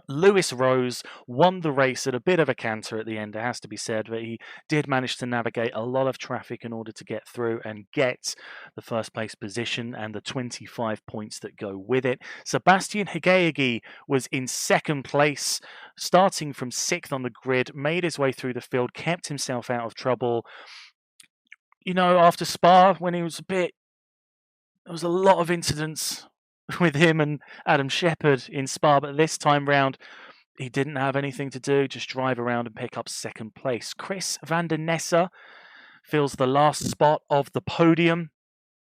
Lewis Rose won the race at a bit of a canter at the end, it has to be said, but he did manage to navigate a lot of traffic in order to get through and get the first place position and the 25 points that go with it. Sebastian Higeyagi was in second place, starting from 6th on the grid, made his way through the field, kept himself out of trouble. You know, after Spa, when he was there was a lot of incidents with him and Adam Shepherd in Spa, but this time round he didn't have anything to do, just drive around and pick up second place. Chris van der Nessa fills the last spot of the podium.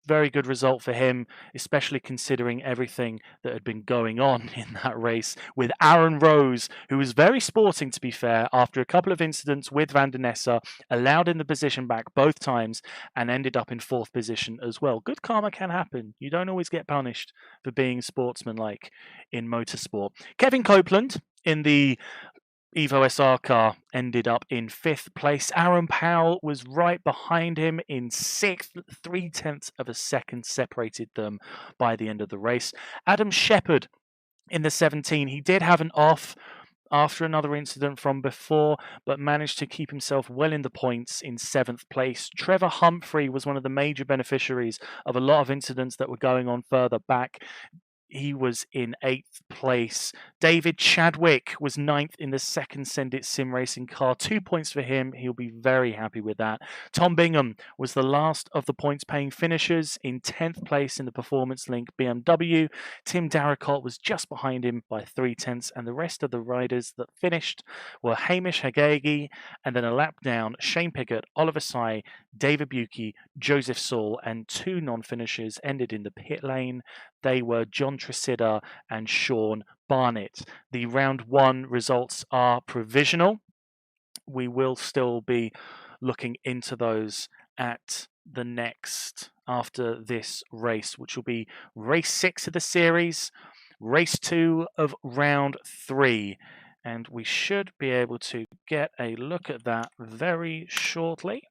Very good result for him, especially considering everything that had been going on in that race with Aaron Rose, who was very sporting, to be fair, after a couple of incidents with Van der Nessa, allowed in the position back both times and ended up in 4th position as well. Good karma can happen. You don't always get punished for being sportsmanlike in motorsport. Kevin Copeland in the Evo SR car ended up in 5th place. Aaron Powell was right behind him in 6th. 0.3 of a second separated them by the end of the race. Adam Shepherd in the 17, he did have an off after another incident from before, but managed to keep himself well in the points in 7th place. Trevor Humphrey was one of the major beneficiaries of a lot of incidents that were going on further back. He was in 8th place. David Chadwick was 9th in the second Send It Sim Racing car. 2 points for him. He'll be very happy with that. Tom Bingham was the last of the points-paying finishers in 10th place in the Performance Link BMW. Tim Darracott was just behind him by 0.3, and the rest of the riders that finished were Hamish Hagegi, and then a lap down, Shane Pickett, Oliver Sy, David Buki, Joseph Saul, and 2 non-finishers ended in the pit lane. They were John Tresidder and Sean Barnett. The round 1 results are provisional. We will still be looking into those at the next, after this race, which will be race 6 of the series, race 2 of round 3. And we should be able to get a look at that very shortly.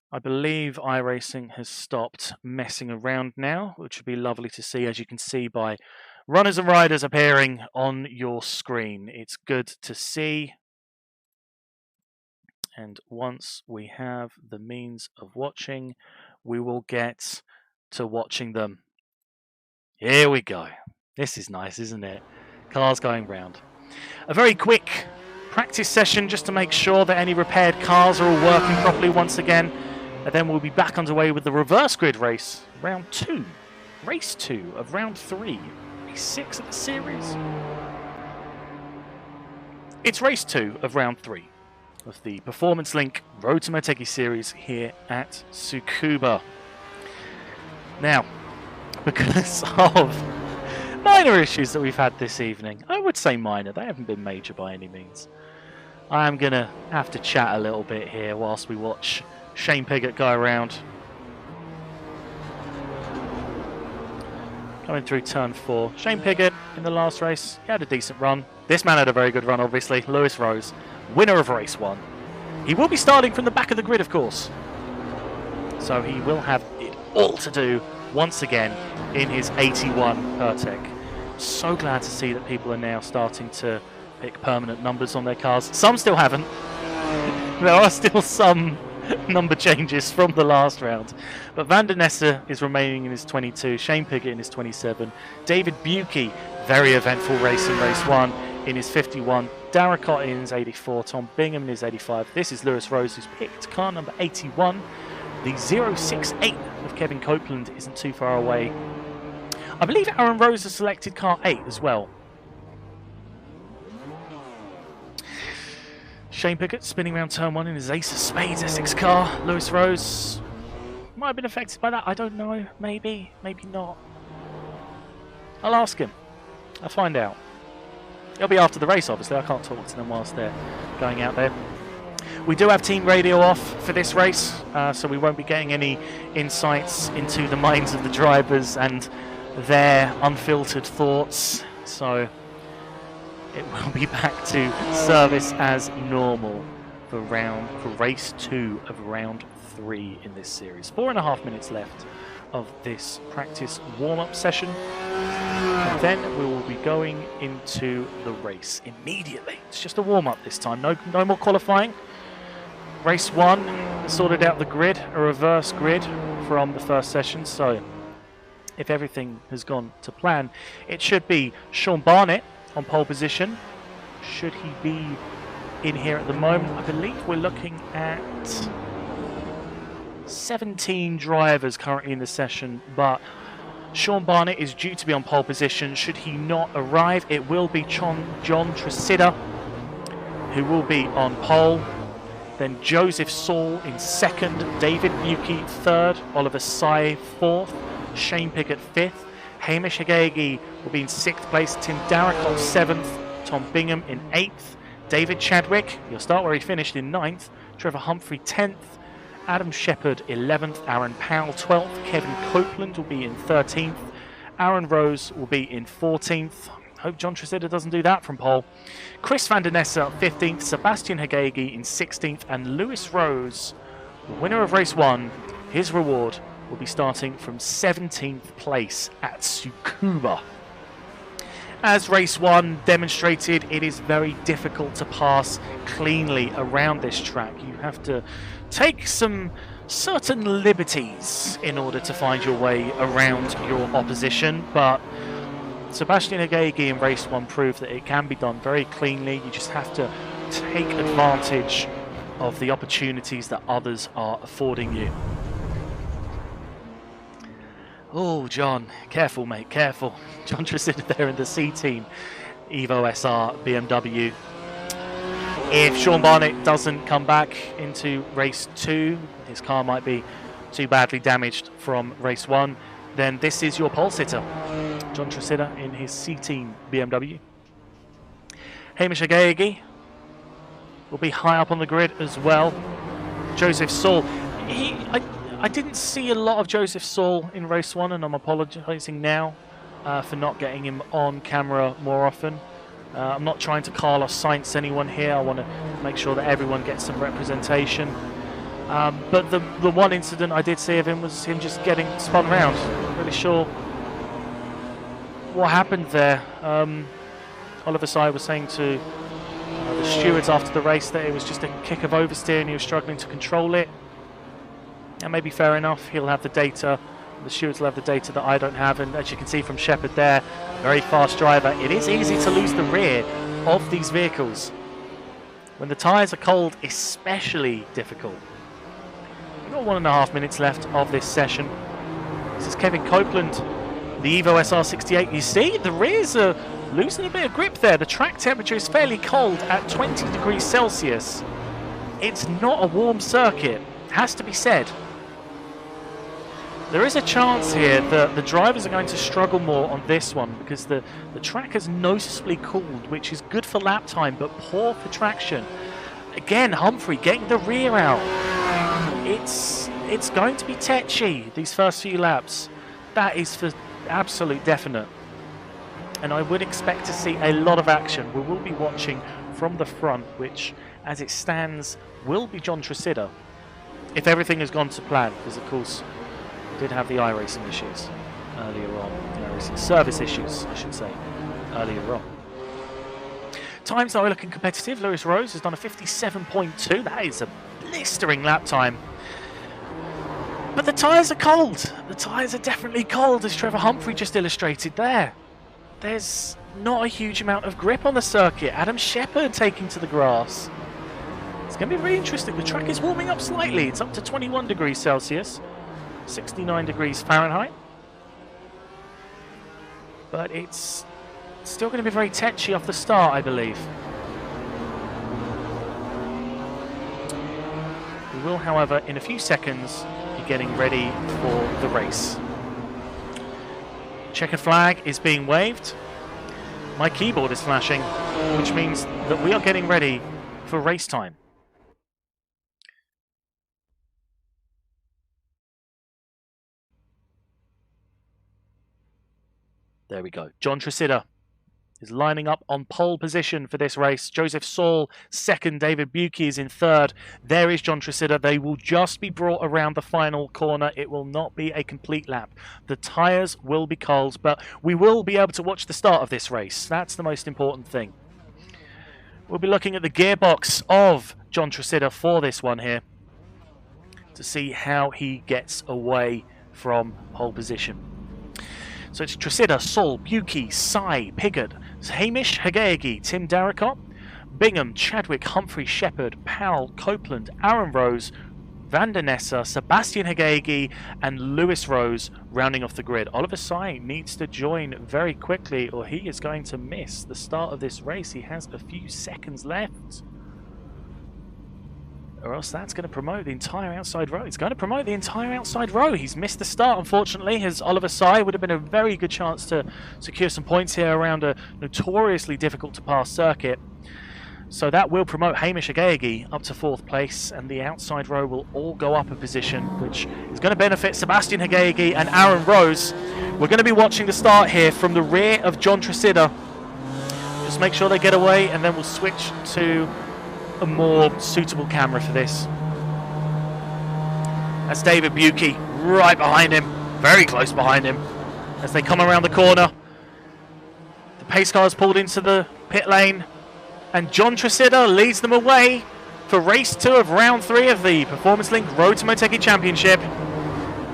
I believe iRacing has stopped messing around now, which would be lovely to see, as you can see by runners and riders appearing on your screen. It's good to see. And once we have the means of watching, we will get to watching them. Here we go. This is nice, isn't it? Cars going round. A very quick practice session just to make sure that any repaired cars are all working properly once again. And then we'll be back underway with the reverse grid race, round 2, race 2 of round 3, race 6 of the series. It's race 2 of round 3 of the Performance Link Road to Motegi series here at Tsukuba. Now, because of minor issues that we've had this evening, I would say minor, they haven't been major by any means. I am going to have to chat a little bit here whilst we watch Shane Piggott go around. Coming through turn 4. Shane Piggott in the last race, he had a decent run. This man had a very good run, obviously. Lewis Rose, winner of race 1. He will be starting from the back of the grid, of course. So he will have it all to do once again in his 81 Pertec. So glad to see that people are now starting to pick permanent numbers on their cars. Some still haven't. There are still some number changes from the last round, but Van der Nessa is remaining in his 22, Shane Piggott in his 27, David Buki Very eventful race in race 1 in his 51. Darracott in his 84. Tom Bingham in his 85. This is Lewis Rose, who's picked car number 81. The 068 of Kevin Copeland isn't too far away. I believe Aaron Rose has selected car 8 as well. Shane Pickett spinning around turn 1 in his Ace of Spades Essex car. Lewis Rose might have been affected by that. I don't know. Maybe. Maybe not. I'll ask him. I'll find out. It'll be after the race, obviously. I can't talk to them whilst they're going out there. We do have team radio off for this race, so we won't be getting any insights into the minds of the drivers and their unfiltered thoughts. So it will be back to service as normal for race 2 of round 3 in this series. 4.5 minutes left of this practice warm-up session, and then we will be going into the race immediately. It's just a warm-up this time, no more qualifying. Race 1 sorted out the grid, a reverse grid from the first session, so if everything has gone to plan, it should be Sean Barnett on pole position. Should he be in here at the moment? I believe we're looking at 17 drivers currently in the session, but Sean Barnett is due to be on pole position. Should he not arrive, it will be John Tresidder who will be on pole. Then Joseph Saul in second, David Buki third, Oliver Sy fourth, Shane Pickett fifth, Hamish Hagegi will be in sixth place, Tim Darracott seventh, Tom Bingham in eighth, David Chadwick, he'll start where he finished, in ninth, Trevor Humphrey 10th, Adam Shepherd 11th, Aaron Powell 12th, Kevin Copeland will be in 13th, Aaron Rose will be in 14th. Hope John Tresidder doesn't do that from pole. Chris van der Nessa 15th, Sebastian Hagegi in 16th, and Lewis Rose, the winner of race 1, his reward will be starting from 17th place at Tsukuba. As race 1 demonstrated, it is very difficult to pass cleanly around this track. You have to take some certain liberties in order to find your way around your opposition, but Sebastian Hagegi in race 1 proved that it can be done very cleanly. You just have to take advantage of the opportunities that others are affording you. Oh, John, careful, mate, careful. John Tresidder there in the C team, Evo SR BMW. If Sean Barnett doesn't come back into race 2, his car might be too badly damaged from race 1, then this is your pole sitter, John Tresidder in his C-Team BMW. Hamish Hagegi will be high up on the grid as well. Joseph Saul, I didn't see a lot of Joseph Saul in race 1, and I'm apologising now for not getting him on camera more often. I'm not trying to Carlos Sainz anyone here. I want to make sure that everyone gets some representation. But the one incident I did see of him was him just getting spun around. Not really sure what happened there. Oliver Sy was saying to the stewards after the race that it was just a kick of oversteer and he was struggling to control it. And maybe fair enough, he'll have the data, the stewards will have the data that I don't have, and as you can see from Shepherd there, very fast driver, it is easy to lose the rear of these vehicles. When the tyres are cold, especially difficult. We've got 1.5 minutes left of this session. This is Kevin Copeland, the Evo SR68. You see, the rears are losing a bit of grip there. The track temperature is fairly cold at 20 degrees Celsius. It's not a warm circuit, has to be said. There is a chance here that the drivers are going to struggle more on this one because the track has noticeably cooled, which is good for lap time but poor for traction. Again, Humphrey getting the rear out. It's going to be tetchy these first few laps. That is for absolute definite. And I would expect to see a lot of action. We will be watching from the front, which as it stands will be John Tresidder, if everything has gone to plan, because of course did have the iRacing issues earlier on, iRacing service issues I should say, earlier on. Times are looking competitive. Lewis Rose has done a 57.2, that is a blistering lap time. But the tyres are cold. The tyres are definitely cold, as Trevor Humphrey just illustrated there. there's not a huge amount of grip on the circuit. Adam Shepherd taking to the grass. It's going to be really interesting. The track is warming up slightly. It's up to 21 degrees Celsius, 69 degrees Fahrenheit. But it's still going to be very tetchy off the start, I believe. We will, however, in a few seconds, be getting ready for the race. Checkered flag is being waved. My keyboard is flashing, which means that we are getting ready for race time. There we go. John Tresidder is lining up on pole position for this race. Joseph Saul second, David Buki is in third. There is John Tresidder. They will just be brought around the final corner. It will not be a complete lap. The tyres will be cold, but we will be able to watch the start of this race. That's the most important thing. We'll be looking at the gearbox of John Tresidder for this one here to see how he gets away from pole position. So it's Tresidder, Saul, Buki, Sai, Piggott, Hamish, Hagegi, Tim Darricott, Bingham, Chadwick, Humphrey, Shepherd, Powell, Copeland, Aaron Rose, Van der Nessa, Sebastian Hagegi, and Lewis Rose rounding off the grid. Oliver Sai needs to join very quickly or he is going to miss the start of this race. He has a few seconds left. Or else that's going to promote the entire outside row. It's going to promote the entire outside row. He's missed the start, unfortunately. His Oliver Sai would have been a very good chance to secure some points here around a notoriously difficult to pass circuit. So that will promote Hamish Agegi up to 4th place, and the outside row will all go up a position, which is going to benefit Sebastian Hagegi and Aaron Rose. We're going to be watching the start here from the rear of John Tresidder. Just make sure they get away, and then we'll switch to a more suitable camera for this. That's David Buki right behind him, very close behind him, as they come around the corner. The pace car is pulled into the pit lane, and John Tresidder leads them away for race 2 of round 3 of the Performance Link Road to Motegi Championship.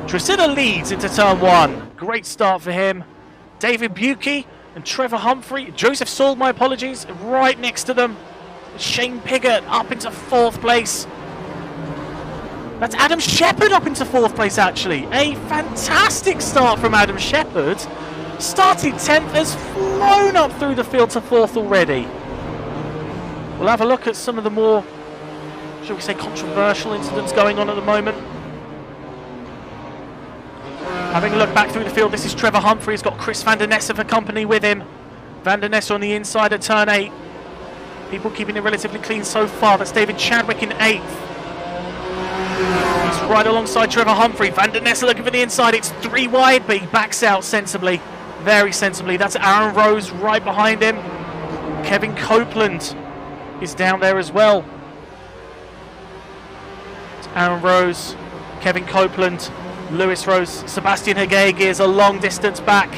Tresidder leads into turn 1. Great start for him. David Buki and Trevor Humphrey, Joseph Saul, my apologies, right next to them. Shane Piggott up into 4th place. That's Adam Shepherd up into 4th place, actually. A fantastic start from Adam Shepherd. Started 10th, has flown up through the field to 4th already. We'll have a look at some of the more, shall we say, controversial incidents going on at the moment. Having a look back through the field, this is Trevor Humphrey. He's got Chris Van der Nessa for company with him. Van der Nessa on the inside at turn 8. People keeping it relatively clean so far. That's David Chadwick in 8th. He's right alongside Trevor Humphrey. Van der Nessa looking for the inside. It's 3 wide, but he backs out sensibly. Very sensibly. That's Aaron Rose right behind him. Kevin Copeland is down there as well. It's Aaron Rose, Kevin Copeland, Lewis Rose. Sebastian Hagegi is a long distance back.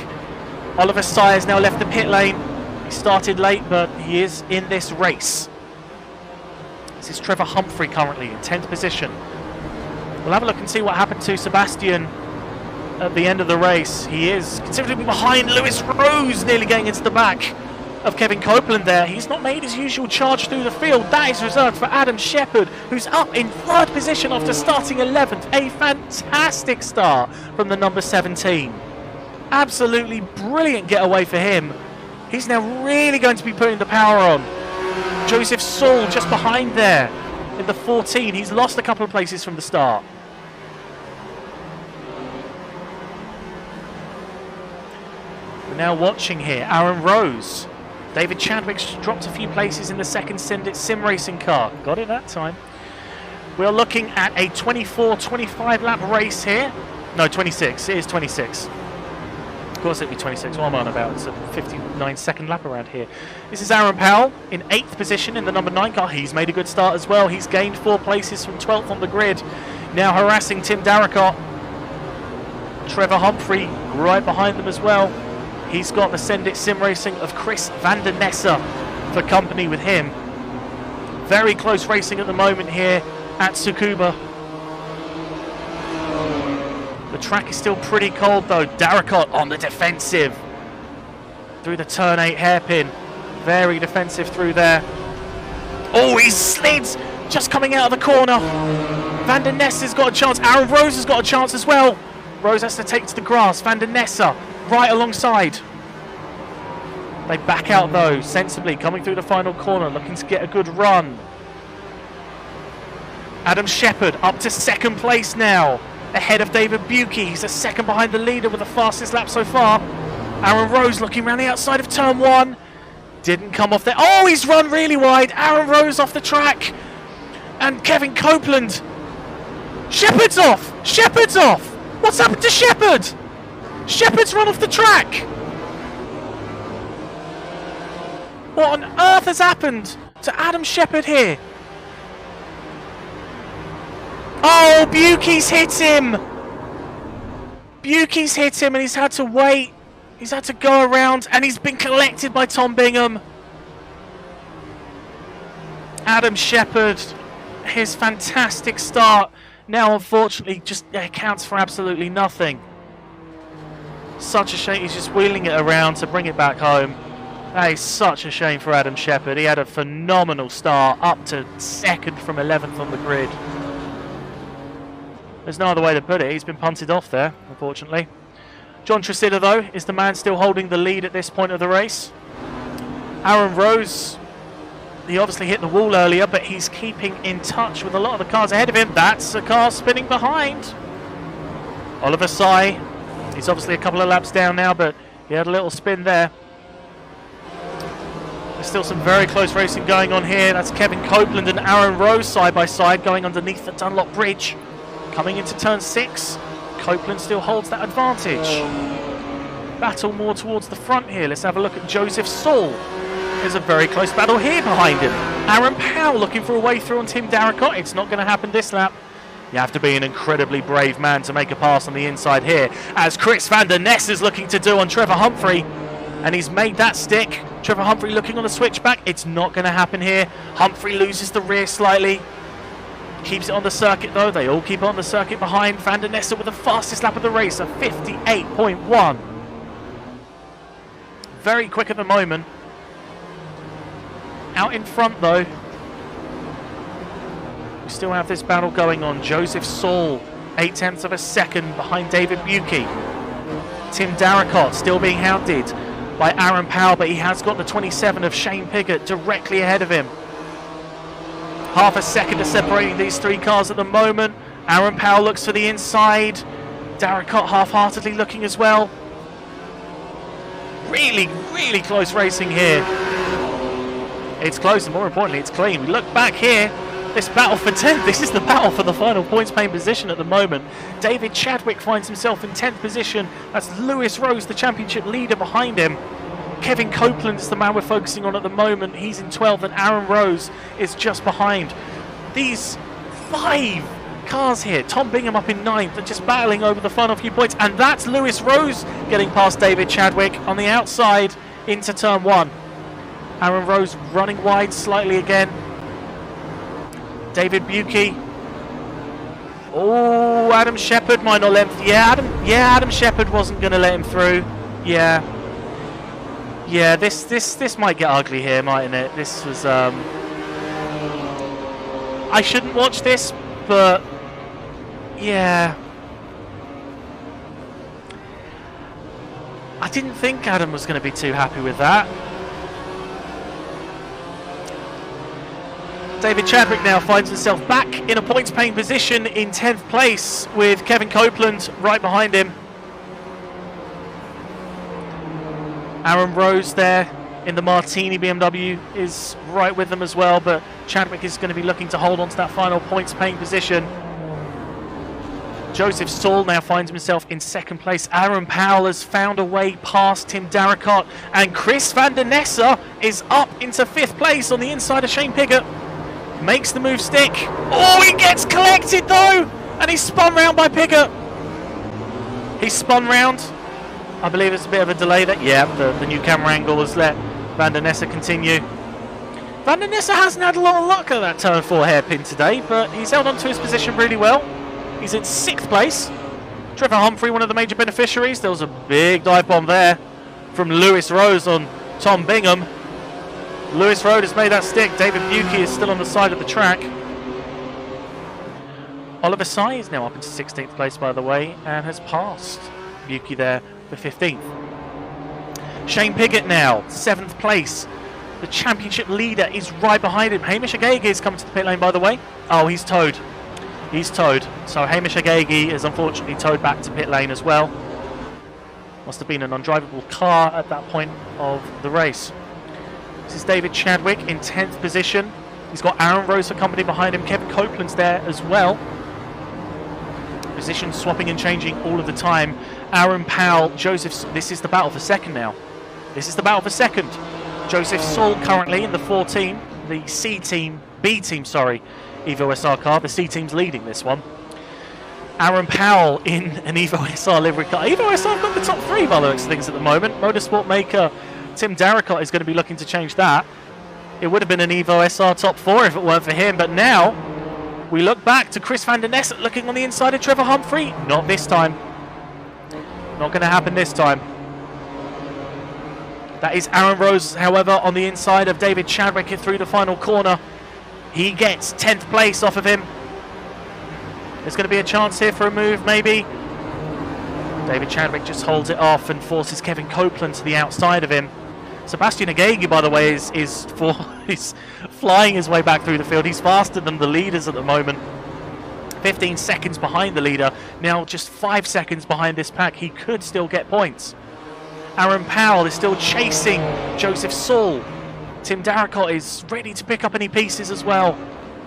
Oliver Sai has now left the pit lane. He started late, but he is in this race. This is Trevor Humphrey currently in 10th position. We'll have a look and see what happened to Sebastian at the end of the race. He is considerably behind Lewis Rose, nearly getting into the back of Kevin Copeland there. He's not made his usual charge through the field. That is reserved for Adam Shepherd, who's up in 3rd position after starting 11th. A fantastic start from the number 17. Absolutely brilliant getaway for him. He's now really going to be putting the power on. Joseph Saul just behind there in the 14. He's lost a couple of places from the start. We're now watching here Aaron Rose. David Chadwick's dropped a few places in the second sim racing car. Got it that time. We're looking at a 24-25 lap race here. No, 26. It is 26. Of course it'd be 26. What am I on about? It's a 59-second lap around here. This is Aaron Powell in 8th position in the number 9 car. He's made a good start as well. He's gained 4 places from 12th on the grid. Now harassing Tim Darricott. Trevor Humphrey right behind them as well. He's got the Send It Sim Racing of Chris Van der Nessa for company with him. Very close racing at the moment here at Tsukuba. The track is still pretty cold though. Darricott on the defensive. through the turn 8 hairpin. Very defensive through there. Oh, he slids! Just coming out of the corner. Van der Nessa's got a chance. Aaron Rose has got a chance as well. Rose has to take to the grass. Van der Nessa right alongside. They back out though, sensibly, coming through the final corner, looking to get a good run. Adam Shepherd up to second place now, ahead of David Buki. He's a second behind the leader with the fastest lap so far. Aaron Rose looking around the outside of turn 1. Didn't come off there. Oh, he's run really wide. Aaron Rose off the track. And Kevin Copeland. Shepherd's off! Shepherd's off! What's happened to Shepherd? Shepherd's run off the track! What on earth has happened to Adam Shepherd here? Oh, Buki's hit him! Buki's hit him and he's had to wait. He's had to go around and he's been collected by Tom Bingham. Adam Shepherd, his fantastic start, now unfortunately just accounts for absolutely nothing. Such a shame, he's just wheeling it around to bring it back home. That is such a shame for Adam Shepherd. He had a phenomenal start, up to second from 11th on the grid. There's no other way to put it, he's been punted off there, unfortunately. John Tresidder, though, is the man still holding the lead at this point of the race. Aaron Rose, he obviously hit the wall earlier, but he's keeping in touch with a lot of the cars ahead of him. That's a car spinning behind. Oliver Sy, he's obviously a couple of laps down now, but he had a little spin there. There's still some very close racing going on here. That's Kevin Copeland and Aaron Rose side by side going underneath the Dunlop Bridge. Coming into turn 6, Copeland still holds that advantage. Battle more towards the front here. Let's have a look at Joseph Saul. There's a very close battle here behind him. Aaron Powell looking for a way through on Tim Darracott. It's not going to happen this lap. You have to be an incredibly brave man to make a pass on the inside here, as Chris van der Ness is looking to do on Trevor Humphrey. And he's made that stick. Trevor Humphrey looking on the switchback. It's not going to happen here. Humphrey loses the rear slightly. Keeps it on the circuit though. They all keep it on the circuit behind. Van der Nessa with the fastest lap of the race, a 58.1. Very quick at the moment. Out in front though, we still have this battle going on. Joseph Saul, 0.8 of a second behind David Buki. Tim Darracott still being hounded by Aaron Powell, but he has got the 27 of Shane Piggott directly ahead of him. Half a second is separating these three cars at the moment. Aaron Powell looks for the inside. Darracott half-heartedly looking as well. Really, really close racing here. It's close and more importantly it's clean. We look back here. This battle for 10th, this is the battle for the final points paying position at the moment. David Chadwick finds himself in 10th position. That's Lewis Rose, the championship leader, behind him. Kevin Copeland is the man we're focusing on at the moment. He's in 12th and Aaron Rose is just behind. These 5 cars here. Tom Bingham up in 9th and just battling over the final few points. And that's Lewis Rose getting past David Chadwick on the outside into turn 1. Aaron Rose running wide slightly again. David Buki. Oh, Adam Shepherd minor length. Adam Shepherd wasn't going to let him through. Yeah, this might get ugly here, mightn't it? This was I shouldn't watch this, but yeah. I didn't think Adam was going to be too happy with that. David Chadwick now finds himself back in a points-paying position in 10th place with Kevin Copeland right behind him. Aaron Rose there in the Martini BMW is right with them as well, but Chadwick is going to be looking to hold on to that final points-paying position. Joseph Saul now finds himself in 2nd place. Aaron Powell has found a way past Tim Darracott, and Chris van der Nessa is up into 5th place on the inside of Shane Piggott. Makes the move stick. Oh, he gets collected though, and he's spun round by Piggott. He's spun round. I believe it's a bit of a delay there. Yeah, the new camera angle has let Van der Nessa continue. Van der Nessa hasn't had a lot of luck at that turn 4 hairpin today, but he's held on to his position really well. He's in 6th place. Trevor Humphrey, one of the major beneficiaries. There was a big dive bomb there from Lewis Rose on Tom Bingham. Lewis Rose has made that stick. David Buki is still on the side of the track. Oliver Sy is now up into 16th place, by the way, and has passed Buki there for 15th. Shane Piggott now, 7th place. The championship leader is right behind him. Hamish Agege is coming to the pit lane, by the way. Oh, he's towed. He's towed. So Hamish Agege is unfortunately towed back to pit lane as well. Must have been an undrivable car at that point of the race. This is David Chadwick in 10th position. He's got Aaron Rose for company behind him. Kevin Copeland's there as well. Position swapping and changing all of the time. Aaron Powell, Joseph, this is the battle for second now. This is the battle for second. Joseph Saul currently in the 14, the C team, B team, sorry, Evo SR car. The C team's leading this one. Aaron Powell in an Evo SR livery car. Evo SR have got the top 3 by the looks of things at the moment. Motorsport maker Tim Darracott is going to be looking to change that. It would have been an Evo SR top 4 if it weren't for him, but now we look back to Chris van der Ness looking on the inside of Trevor Humphrey. Not this time. Not going to happen this time. That is Aaron Rose, however, on the inside of David Chadwick through the final corner. He gets 10th place off of him. There's going to be a chance here for a move, maybe. David Chadwick just holds it off and forces Kevin Copeland to the outside of him. Sebastian Agege, by the way, is flying his way back through the field. He's faster than the leaders at the moment. 15 seconds behind the leader. Now just 5 seconds behind this pack. He could still get points. Aaron Powell is still chasing Joseph Saul. Tim Darracott is ready to pick up any pieces as well.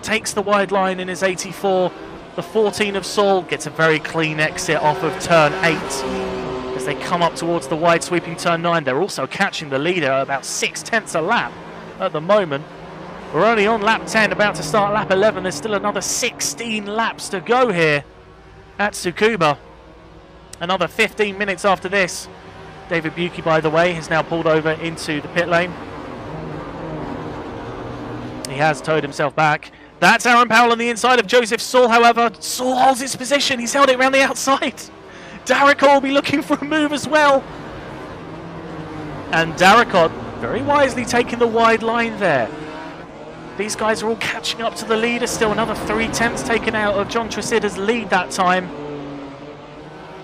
Takes the wide line in his 84. The 14 of Saul gets a very clean exit off of turn 8. As they come up towards the wide sweeping turn 9, they're also catching the leader about 0.6 a lap at the moment. We're only on lap 10, about to start lap 11. There's still another 16 laps to go here at Tsukuba. Another 15 minutes after this. David Buki, by the way, has now pulled over into the pit lane. He has towed himself back. That's Aaron Powell on the inside of Joseph Saul, however. Saul holds his position. He's held it around the outside. Darracott will be looking for a move as well. And Darracott very wisely taking the wide line there. These guys are all catching up to the leader still. Another 0.3 taken out of John Tresida's lead that time.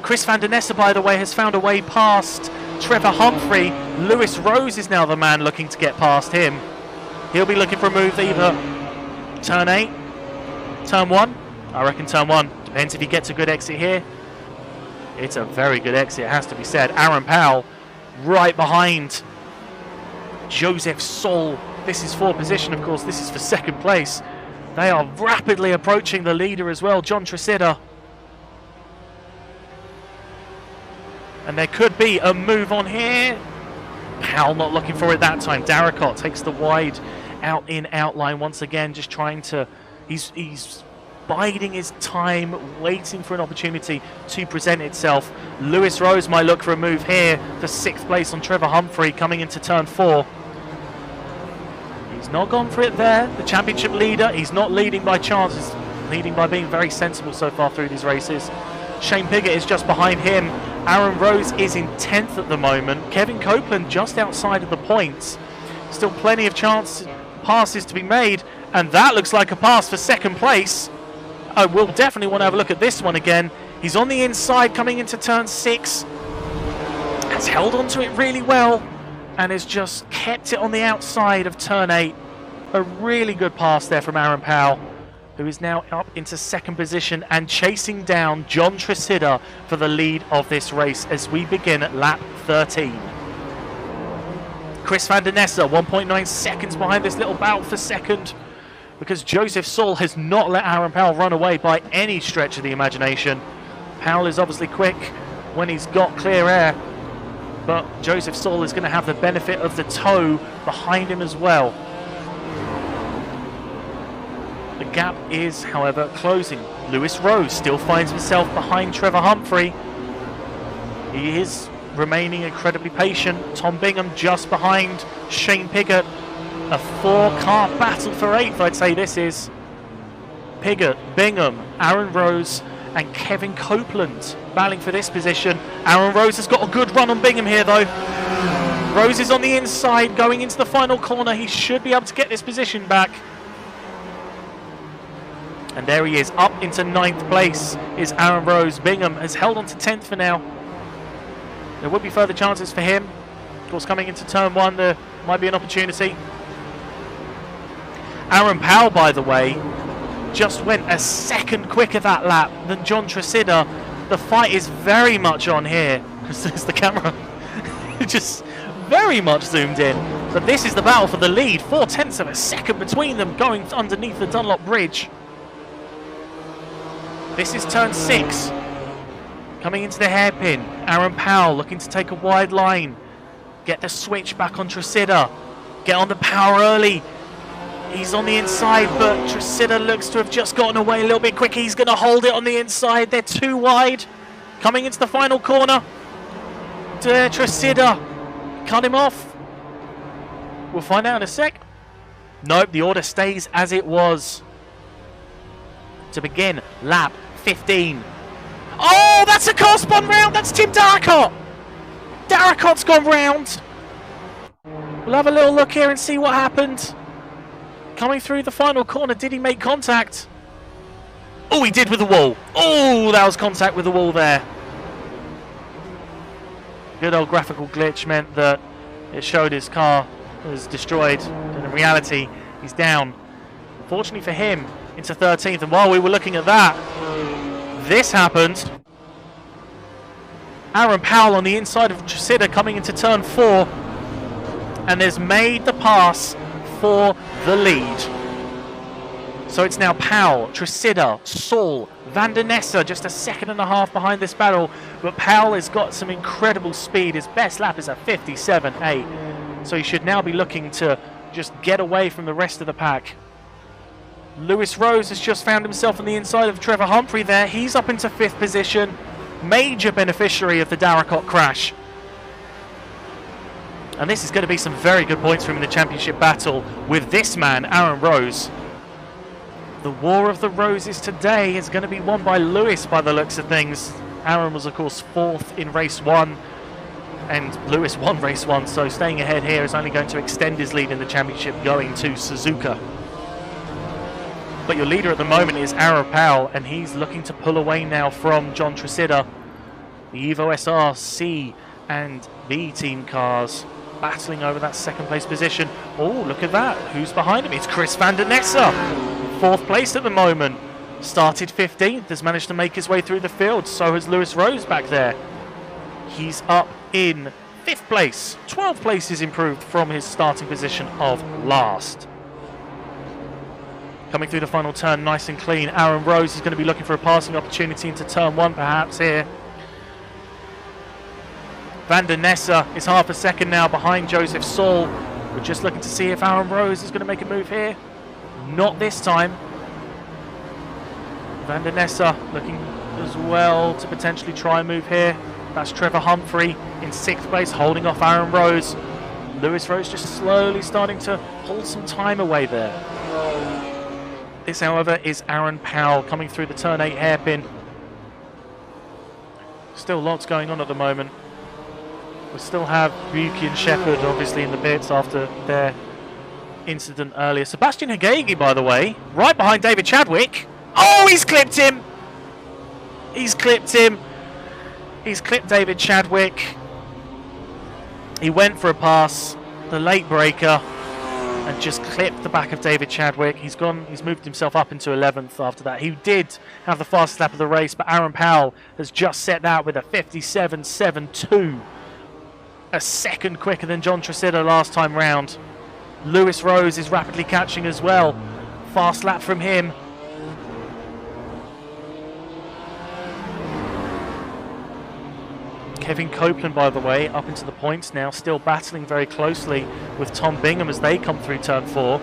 Chris van der Ness, by the way, has found a way past Trevor Humphrey. Lewis Rose is now the man looking to get past him. He'll be looking for a move either turn 8, turn 1. I reckon turn 1. Depends if he gets a good exit here. It's a very good exit, it has to be said. Aaron Powell right behind Joseph Saul. This is for position, of course. This is for second place. They are rapidly approaching the leader as well, John Tresida. And there could be a move on here. Powell not looking for it that time. Darracott takes the wide out-in outline once again, just trying to... He's biding his time, waiting for an opportunity to present itself. Lewis Rose might look for a move here for 6th place on Trevor Humphrey coming into turn 4. He's not gone for it there. The championship leader, he's not leading by chance. He's leading by being very sensible so far through these races. Shane Piggott is just behind him. Aaron Rose is in 10th at the moment. Kevin Copeland just outside of the points. Still plenty of passes to be made, and that looks like a pass for 2nd place. I will definitely want to have a look at this one again. He's on the inside coming into turn 6. Has held onto it really well and has just kept it on the outside of turn 8. A really good pass there from Aaron Powell, who is now up into 2nd position and chasing down John Tresida for the lead of this race as we begin at lap 13. Chris van der Ness 1.9 seconds behind this little battle for second, because Joseph Saul has not let Aaron Powell run away by any stretch of the imagination. Powell is obviously quick when he's got clear air, but Joseph Saul is going to have the benefit of the tow behind him as well. The gap is, however, closing. Lewis Rose still finds himself behind Trevor Humphrey. He is remaining incredibly patient. Tom Bingham just behind Shane Piggott. A 4-car battle for 8th, I'd say this is. Piggott, Bingham, Aaron Rose and Kevin Copeland battling for this position. Aaron Rose has got a good run on Bingham here though. Rose is on the inside, going into the final corner. He should be able to get this position back. And there he is, up into 9th place is Aaron Rose. Bingham has held on to 10th for now. There would be further chances for him. Of course, coming into turn 1, there might be an opportunity. Aaron Powell, by the way, just went a second quicker that lap than John Tresidder. The fight is very much on here, because there's the camera just very much zoomed in. But this is the battle for the lead. 0.4 of a second between them going underneath the Dunlop Bridge. This is turn 6. Coming into the hairpin. Aaron Powell looking to take a wide line. Get the switch back on Tresidder. Get on the power early. He's on the inside, but Tresidder looks to have just gotten away a little bit quicker. He's going to hold it on the inside. They're too wide. Coming into the final corner. Tresidder. Cut him off. We'll find out in a sec. Nope, the order stays as it was. To begin lap 15. Oh, that's a car spun round. That's Tim Darracott. Darracott's gone round. We'll have a little look here and see what happened. Coming through the final corner, did he make contact? Oh, he did with the wall. Oh, that was contact with the wall there. Good old graphical glitch meant that it showed his car was destroyed. And in reality, he's down. Fortunately for him, into 13th. And while we were looking at that, this happened. Aaron Powell on the inside of Tresidder coming into turn 4. And has made the pass for the lead. So it's now Powell, Tresidder, Saul, Van der Nessa, just a second and a half behind this battle. But Powell has got some incredible speed. His best lap is a 57.8. So he should now be looking to just get away from the rest of the pack. Lewis Rose has just found himself on the inside of Trevor Humphrey there. He's up into 5th position. Major beneficiary of the Darracott crash. And this is going to be some very good points for him in the championship battle with this man, Aaron Rose. The War of the Roses today is going to be won by Lewis by the looks of things. Aaron was, of course, 4th in race 1. And Lewis won race 1, so staying ahead here is only going to extend his lead in the championship going to Suzuka. But your leader at the moment is Aaron Powell, and he's looking to pull away now from John Tresidder. The Evo SR C and B team cars battling over that 2nd place position. Oh, look at that. Who's behind him? It's Chris Van der Nessa. 4th place at the moment. Started 15th, has managed to make his way through the field. So has Lewis Rose back there. He's up in 5th place. 12 places improved from his starting position of last. Coming through the final turn nice and clean. Aaron Rose is going to be looking for a passing opportunity into turn 1 perhaps here. Van der Nessa is half a second now behind Joseph Saul. We're just looking to see if Aaron Rose is going to make a move here. Not this time. Van der Nessa looking as well to potentially try and move here. That's Trevor Humphrey in 6th place, holding off Aaron Rose. Lewis Rose just slowly starting to pull some time away there. This, however, is Aaron Powell coming through the turn 8 hairpin. Still lots going on at the moment. We still have Buki and Shepherd obviously in the bits after their incident earlier. Sebastian Hagegi, by the way, right behind David Chadwick. Oh, he's clipped him! He's clipped him. He's clipped David Chadwick. He went for a pass, the late breaker, and just clipped the back of David Chadwick. He's moved himself up into 11th after that. He did have the fastest lap of the race, but Aaron Powell has just set that with a 57.72. A second quicker than John Tresidder last time round. Lewis Rose is rapidly catching as well. Fast lap from him. Kevin Copeland, by the way, up into the points now, still battling very closely with Tom Bingham as they come through turn 4.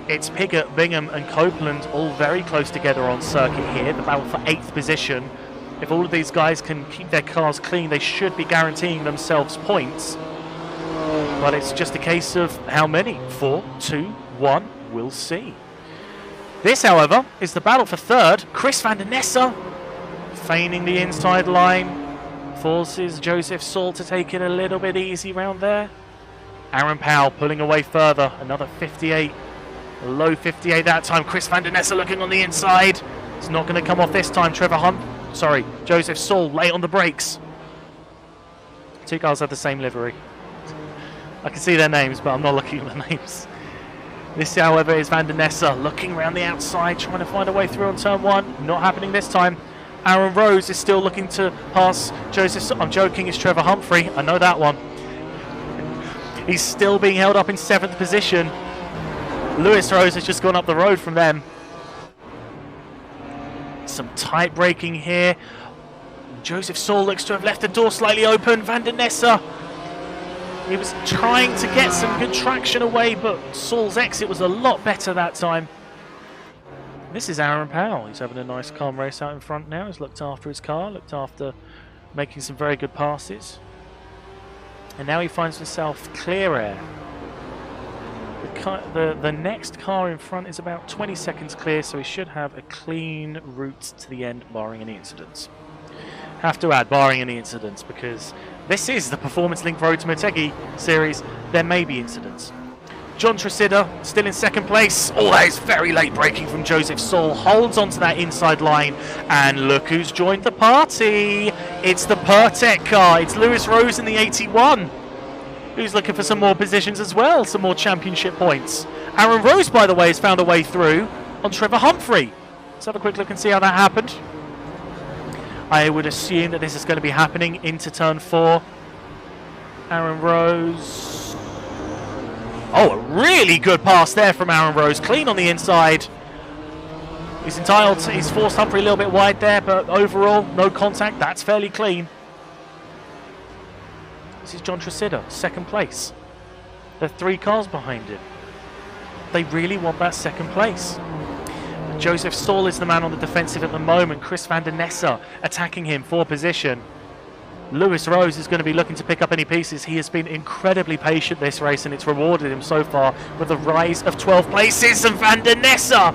It's Piggott, Bingham and Copeland all very close together on circuit here. The battle for 8th position. If all of these guys can keep their cars clean, they should be guaranteeing themselves points. But it's just a case of how many? 4, 2, 1, we'll see. This, however, is the battle for 3rd. Chris Van der Nessa feigning the inside line. forces Joseph Saul to take it a little bit easy round there. Aaron Powell pulling away further, another 58, a low 58 that time. Chris van der Nessa looking on the inside. It's not going to come off this time. Joseph Saul late on the brakes. Two cars have the same livery. I can see their names, but I'm not looking at the names. This, however, is van der Nessa looking around the outside, trying to find a way through on turn one. Not happening this time. Aaron Rose is still looking to pass Joseph Saul. I'm joking, it's Trevor Humphrey. I know that one. He's still being held up in 7th position. Lewis Rose has just gone up the road from them. Some tight braking here. Joseph Saul looks to have left the door slightly open. Van der Nessa, he was trying to get some good traction away, but Saul's exit was a lot better that time. This is Aaron Powell. He's having a nice calm race out in front now. He's looked after his car, looked after making some very good passes. And now he finds himself clear air. The next car in front is about 20 seconds clear, so he should have a clean route to the end, barring any incidents. Have to add, barring any incidents, because this is the Performance Link Road to Motegi series. There may be incidents. John Tresidder still in 2nd place. Oh, that is very late braking from Joseph Saul. Holds onto that inside line, and look who's joined the party. It's the Pertec car. It's Lewis Rose in the 81. Who's looking for some more positions as well, some more championship points. Aaron Rose, by the way, has found a way through on Trevor Humphrey. Let's have a quick look and see how that happened. I would assume that this is going to be happening into turn 4. Aaron Rose. Oh, a really good pass there from Aaron Rose. Clean on the inside. He's forced Humphrey a little bit wide there, but overall, no contact. That's fairly clean. This is John Tresidder, 2nd place. There are 3 cars behind him. They really want that 2nd place. Joseph Saul is the man on the defensive at the moment. Chris van der Nessa attacking him for position. Lewis Rose is going to be looking to pick up any pieces. He has been incredibly patient this race, and it's rewarded him so far with a rise of 12 places. And van der Nessa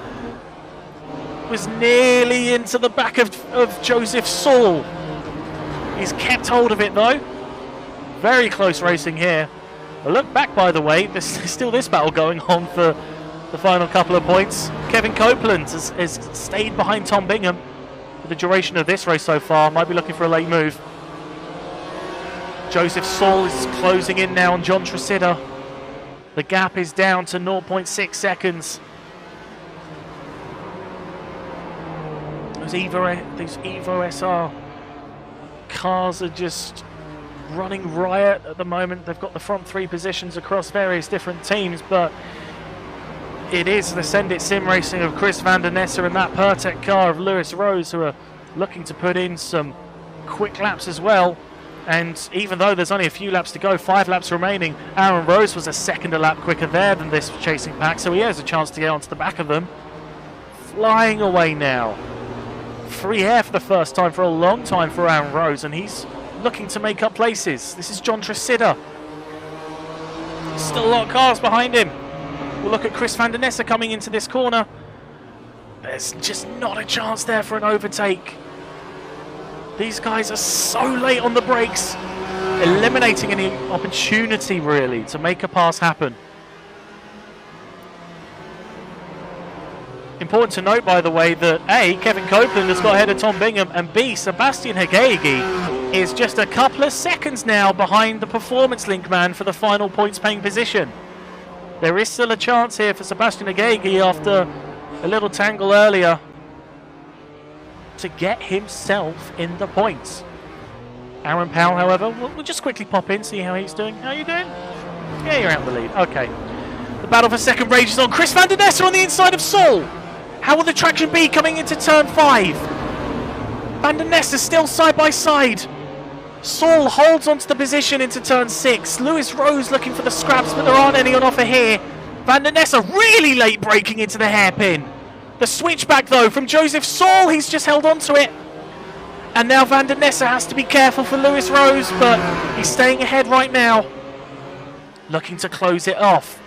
was nearly into the back of Joseph Saul. He's kept hold of it though. Very close racing here. A look back, by the way, there's still this battle going on for the final couple of points. Kevin Copeland has stayed behind Tom Bingham for the duration of this race so far. Might be looking for a late move. Joseph Saul is closing in now on John Tresidder. The gap is down to 0.6 seconds. Those Evo SR cars are just running riot at the moment. They've got the front 3 positions across various different teams, but it is the Send It Sim racing of Chris van der Nessa and that Pertec car of Lewis Rose, who are looking to put in some quick laps as well. And even though there's only a few laps to go, 5 laps remaining, Aaron Rose was a second a lap quicker there than this chasing pack, so he has a chance to get onto the back of them. Flying away now. Free air for the first time for a long time for Aaron Rose, and he's looking to make up places. This is John Tresidder. Still a lot of cars behind him. We'll look at Chris van der Nessa coming into this corner. There's just not a chance there for an overtake. These guys are so late on the brakes, eliminating any opportunity really to make a pass happen. Important to note, by the way, that A, Kevin Copeland has got ahead of Tom Bingham, and B, Sebastian Hagegi is just a couple of seconds now behind the Performance Link man for the final points paying position. There is still a chance here for Sebastian Hagegi after a little tangle earlier to get himself in the points. Aaron Powell, however, we'll just quickly pop in, see how he's doing. How are you doing? Yeah, you're out in the lead. Okay. The battle for second rages on. Chris van der Nessa on the inside of Saul. How will the traction be coming into turn 5? Van der Nessa still side by side. Saul holds onto the position into turn 6. Lewis Rose looking for the scraps, but there aren't any on offer here. Van der Nessa really late braking into the hairpin. The switchback though from Joseph Saul, he's just held on to it. And now Van der Nessa has to be careful for Lewis Rose, but he's staying ahead right now. Looking to close it off.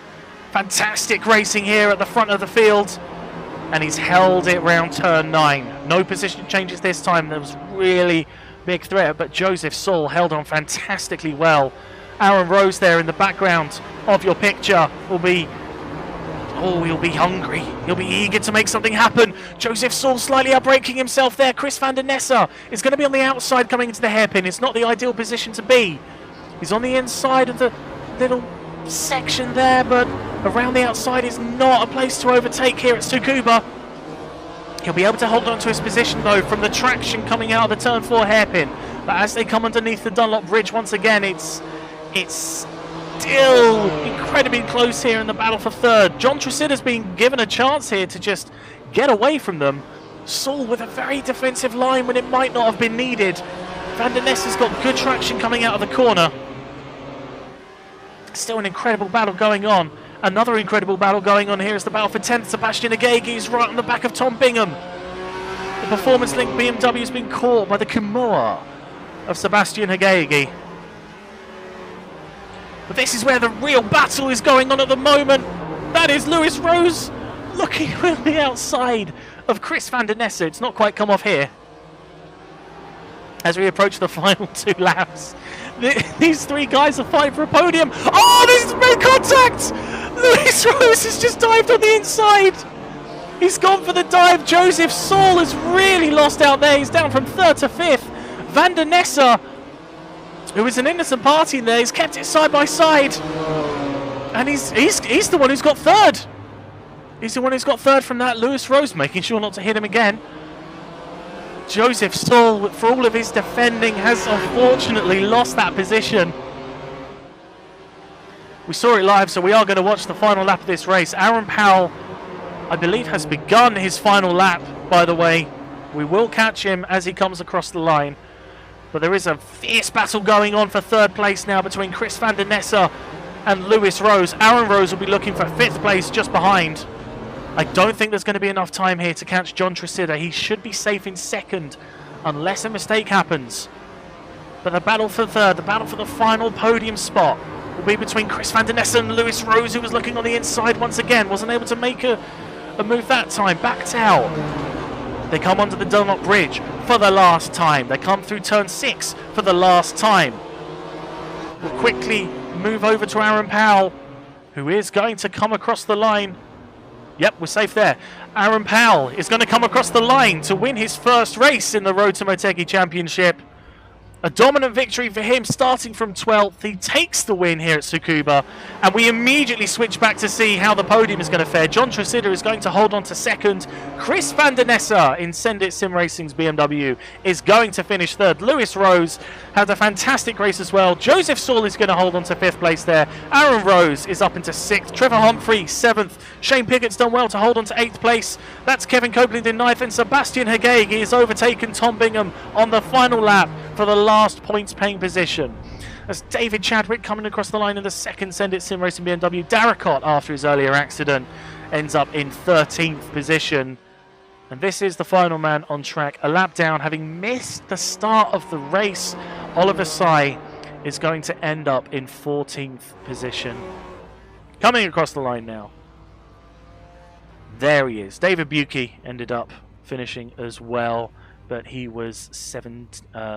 Fantastic racing here at the front of the field. And he's held it round turn 9. No position changes this time. There was really big threat, but Joseph Saul held on fantastically well. Aaron Rose there in the background of your picture will be... Oh, he'll be hungry. He'll be eager to make something happen. Joseph Saul slightly outbraking himself there. Chris van der Nessa is going to be on the outside coming into the hairpin. It's not the ideal position to be. He's on the inside of the little section there, but around the outside is not a place to overtake here at Tsukuba. He'll be able to hold on to his position though from the traction coming out of the turn 4 hairpin. But as they come underneath the Dunlop Bridge once again, it's still incredibly close here in the battle for third. John Tresida's been given a chance here to just get away from them. Saul with a very defensive line when it might not have been needed. Van der Ness has got good traction coming out of the corner. Still an incredible battle going on. Another incredible battle going on here is the battle for 10th. Sebastian Hagege is right on the back of Tom Bingham. The Performance Link BMW has been caught by the Kumoa of Sebastian Hagege. But this is where the real battle is going on at the moment. That is Lewis Rose looking on the outside of Chris van der Nessa. It's not quite come off here. As we approach the final 2 laps, these 3 guys are fighting for a podium. Oh, this is made contact! Lewis Rose has just dived on the inside. He's gone for the dive. Joseph Saul has really lost out there. He's down from 3rd to 5th. Van der Nessa, who is an innocent party in there, he's kept it side by side. And he's the one who's got 3rd. He's the one who's got 3rd from that. Lewis Rose making sure not to hit him again. Joseph Saul, for all of his defending, has unfortunately lost that position. We saw it live, so we are going to watch the final lap of this race. Aaron Powell, I believe, has begun his final lap, by the way. We will catch him as he comes across the line. But there is a fierce battle going on for 3rd place now between Chris van der Nessa and Lewis Rose. Aaron Rose will be looking for 5th place just behind. I don't think there's going to be enough time here to catch John Tresida. He should be safe in 2nd unless a mistake happens. But the battle for 3rd, the battle for the final podium spot, will be between Chris van der Nessa and Lewis Rose, who was looking on the inside once again. Wasn't able to make a move that time. Backed out. They come onto the Dunlop Bridge for the last time. They come through turn 6 for the last time. We'll quickly move over to Aaron Powell, who is going to come across the line. Yep, we're safe there. Aaron Powell is going to come across the line to win his first race in the Road to Motegi Championship. A dominant victory for him, starting from 12th. He takes the win here at Tsukuba, and we immediately switch back to see how the podium is going to fare. John Tresida is going to hold on to 2nd. Chris van der Nessa in Sendit Sim Racing's BMW is going to finish 3rd. Lewis Rose had a fantastic race as well. Joseph Saul is going to hold on to 5th place there. Aaron Rose is up into 6th. Trevor Humphrey, 7th. Shane Pickett's done well to hold on to 8th place. That's Kevin Copeland in 9th, and Sebastian Hagege is overtaken Tom Bingham on the final lap for the last points-paying position. As David Chadwick coming across the line in the 2nd Sendit Sim Racing BMW. Darracott, after his earlier accident, ends up in 13th position. And this is the final man on track. A lap down, having missed the start of the race. Oliver Sy is going to end up in 14th position. Coming across the line now. There he is. David Buki ended up finishing as well, but he was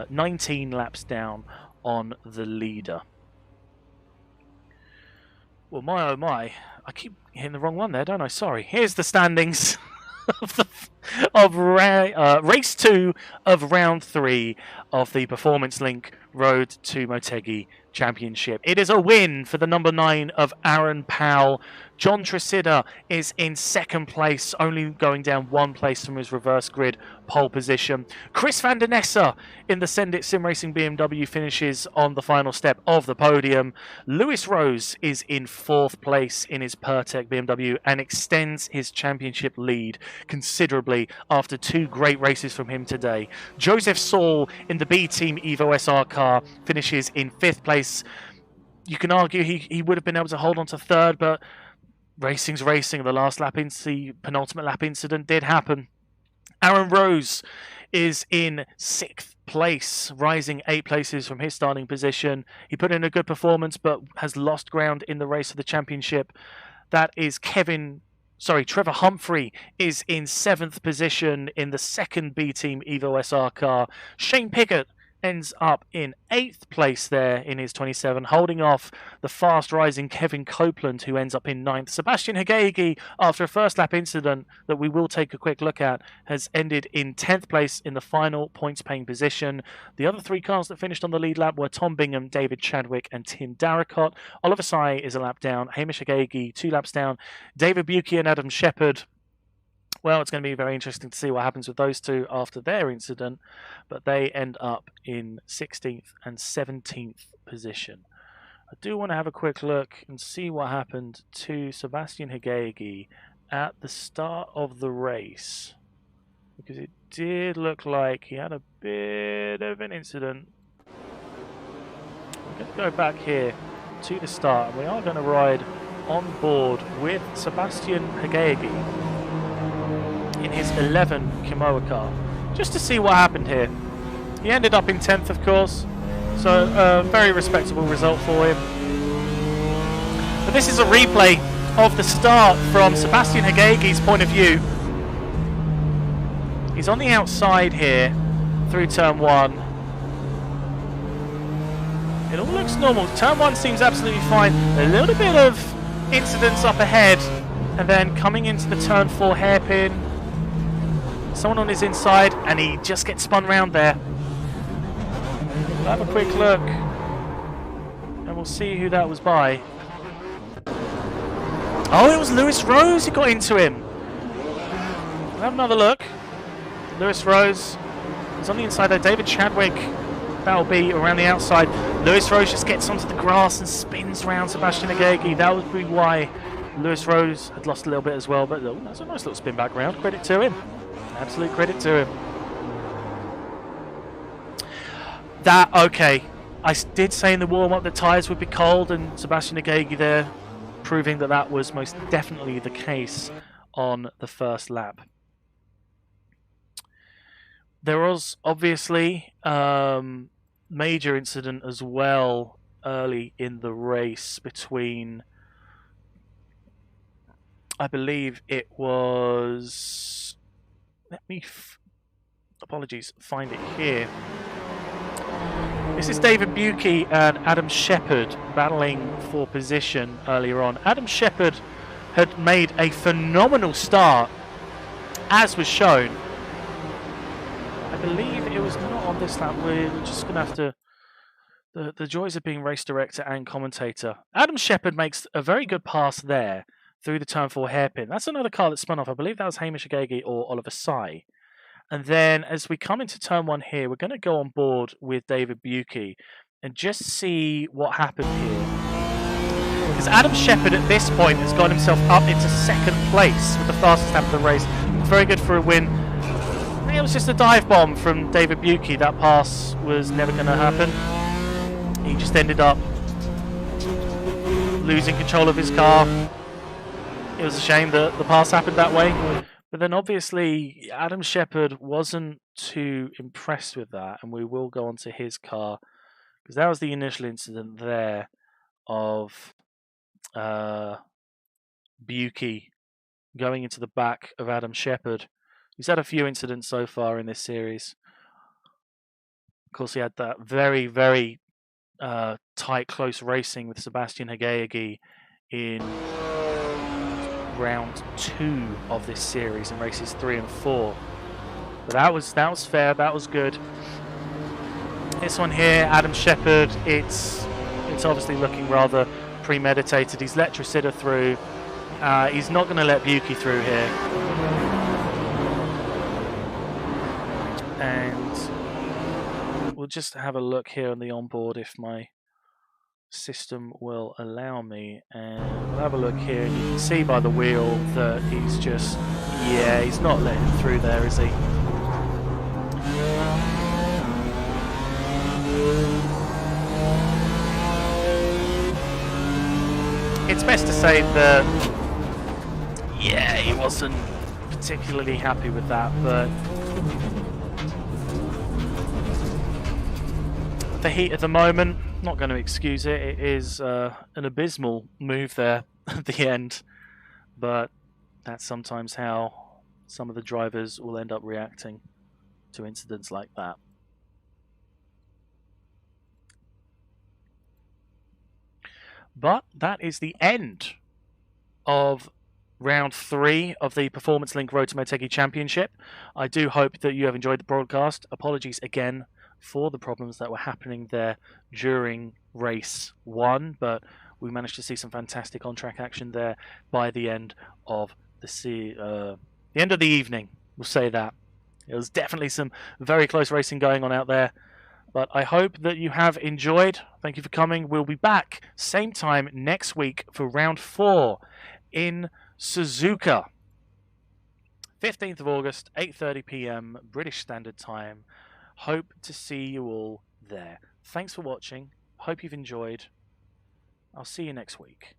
19 laps down on the leader. Well, my oh my, I keep hitting the wrong one there, don't I? Sorry. Here's the standings of race 2 of round 3 of the Performance Link Road to Motegi Championship. It is a win for the number 9 of Aaron Powell. John Tresida is in 2nd place, only going down 1 place from his reverse grid pole position. Chris van der Nessa in the Sendit Sim Racing BMW finishes on the final step of the podium. Lewis Rose is in 4th place in his Pertec BMW and extends his championship lead considerably after 2 great races from him today. Joseph Saul in the B Team Evo SR car finishes in 5th place. You can argue he would have been able to hold on to 3rd, but racing's racing. The last lap penultimate lap incident did happen. Aaron Rose is in 6th place, rising 8 places from his starting position. He put in a good performance, but has lost ground in the race of the championship. That is Trevor Humphrey is in 7th position in the 2nd B Team Evo SR car. Shane Pickett ends up in 8th place there in his 27, holding off the fast-rising Kevin Copeland, who ends up in 9th. Sebastian Hagegi, after a first-lap incident that we will take a quick look at, has ended in 10th place in the final points-paying position. The other 3 cars that finished on the lead lap were Tom Bingham, David Chadwick, and Tim Darracott. Oliver Sy is a lap down, Hamish Hagegi 2 laps down, David Bucke and Adam Shepherd. Well, it's going to be very interesting to see what happens with those two after their incident, but they end up in 16th and 17th position. I do want to have a quick look and see what happened to Sebastian Hagegi at the start of the race, because it did look like he had a bit of an incident. We're going to go back here to the start, and we are going to ride on board with Sebastian Hagegi in his 11 Kimoa car, just to see what happened here. He ended up in 10th, of course, so a very respectable result for him. But this is a replay of the start from Sebastian Hagegi's point of view. He's on the outside here through turn 1. It all looks normal. Turn 1 seems absolutely fine. A little bit of incidents up ahead, and then coming into the turn 4 hairpin, someone on his inside, and he just gets spun round there. We'll have a quick look, and we'll see who that was by. Oh, it was Lewis Rose who got into him. We'll have another look. Lewis Rose is on the inside there. David Chadwick, that'll be around the outside. Lewis Rose just gets onto the grass and spins round Sebastian Hagegi. That would be why Lewis Rose had lost a little bit as well, but oh, that's a nice little spin back round. Credit to him. Absolute credit to him. Okay. I did say in the warm-up that tyres would be cold, and Sebastian Hagegi there proving that that was most definitely the case on the first lap. There was obviously major incident as well early in the race between, I believe it was, let me apologies, find it here. This is David Bucke and Adam Shepherd battling for position earlier on. Adam Shepherd had made a phenomenal start, as was shown. I believe it was not on this lap. We're just going to have to... The joys of being race director and commentator. Adam Shepherd makes a very good pass there through the turn 4 hairpin. That's another car that spun off. I believe that was Hamish Hagegi or Oliver Sy. And then as we come into turn 1 here, we're going to go on board with David Bucke and just see what happened here. Because Adam Shepherd at this point has got himself up into 2nd place with the fastest lap of the race. It's very good for a win. I think it was just a dive bomb from David Bucke. That pass was never going to happen. He just ended up losing control of his car. It was a shame that the pass happened that way. But then obviously Adam Shepherd wasn't too impressed with that, and we will go on to his car, because that was the initial incident there of Bucke going into the back of Adam Shepherd. He's had a few incidents so far in this series. Of course, he had that very, very tight, close racing with Sebastian Hagegi in round 2 of this series in races 3 and 4. But that was fair. That was good. This one here, Adam Shepherd. It's obviously looking rather premeditated. He's let Tricida through. He's not going to let Bucke through here. And we'll just have a look here on the onboard if my system will allow me, and we'll have a look here, and you can see by the wheel that he's just, yeah, he's not letting him through there, is he? It's best to say that, yeah, he wasn't particularly happy with that, but the heat at the moment, not going to excuse it. It is an abysmal move there at the end, but that's sometimes how some of the drivers will end up reacting to incidents like that. But that is the end of round 3 of the Performance Link Road to Motegi Championship. I do hope that you have enjoyed the broadcast. Apologies again for the problems that were happening there during race 1, but we managed to see some fantastic on-track action there by the end of the end of the evening. We'll say that. It was definitely some very close racing going on out there. But I hope that you have enjoyed. Thank you for coming. We'll be back same time next week for round 4 in Suzuka. 15th of August, 8:30 p.m. British Standard Time. Hope to see you all there. Thanks for watching. Hope you've enjoyed. I'll see you next week.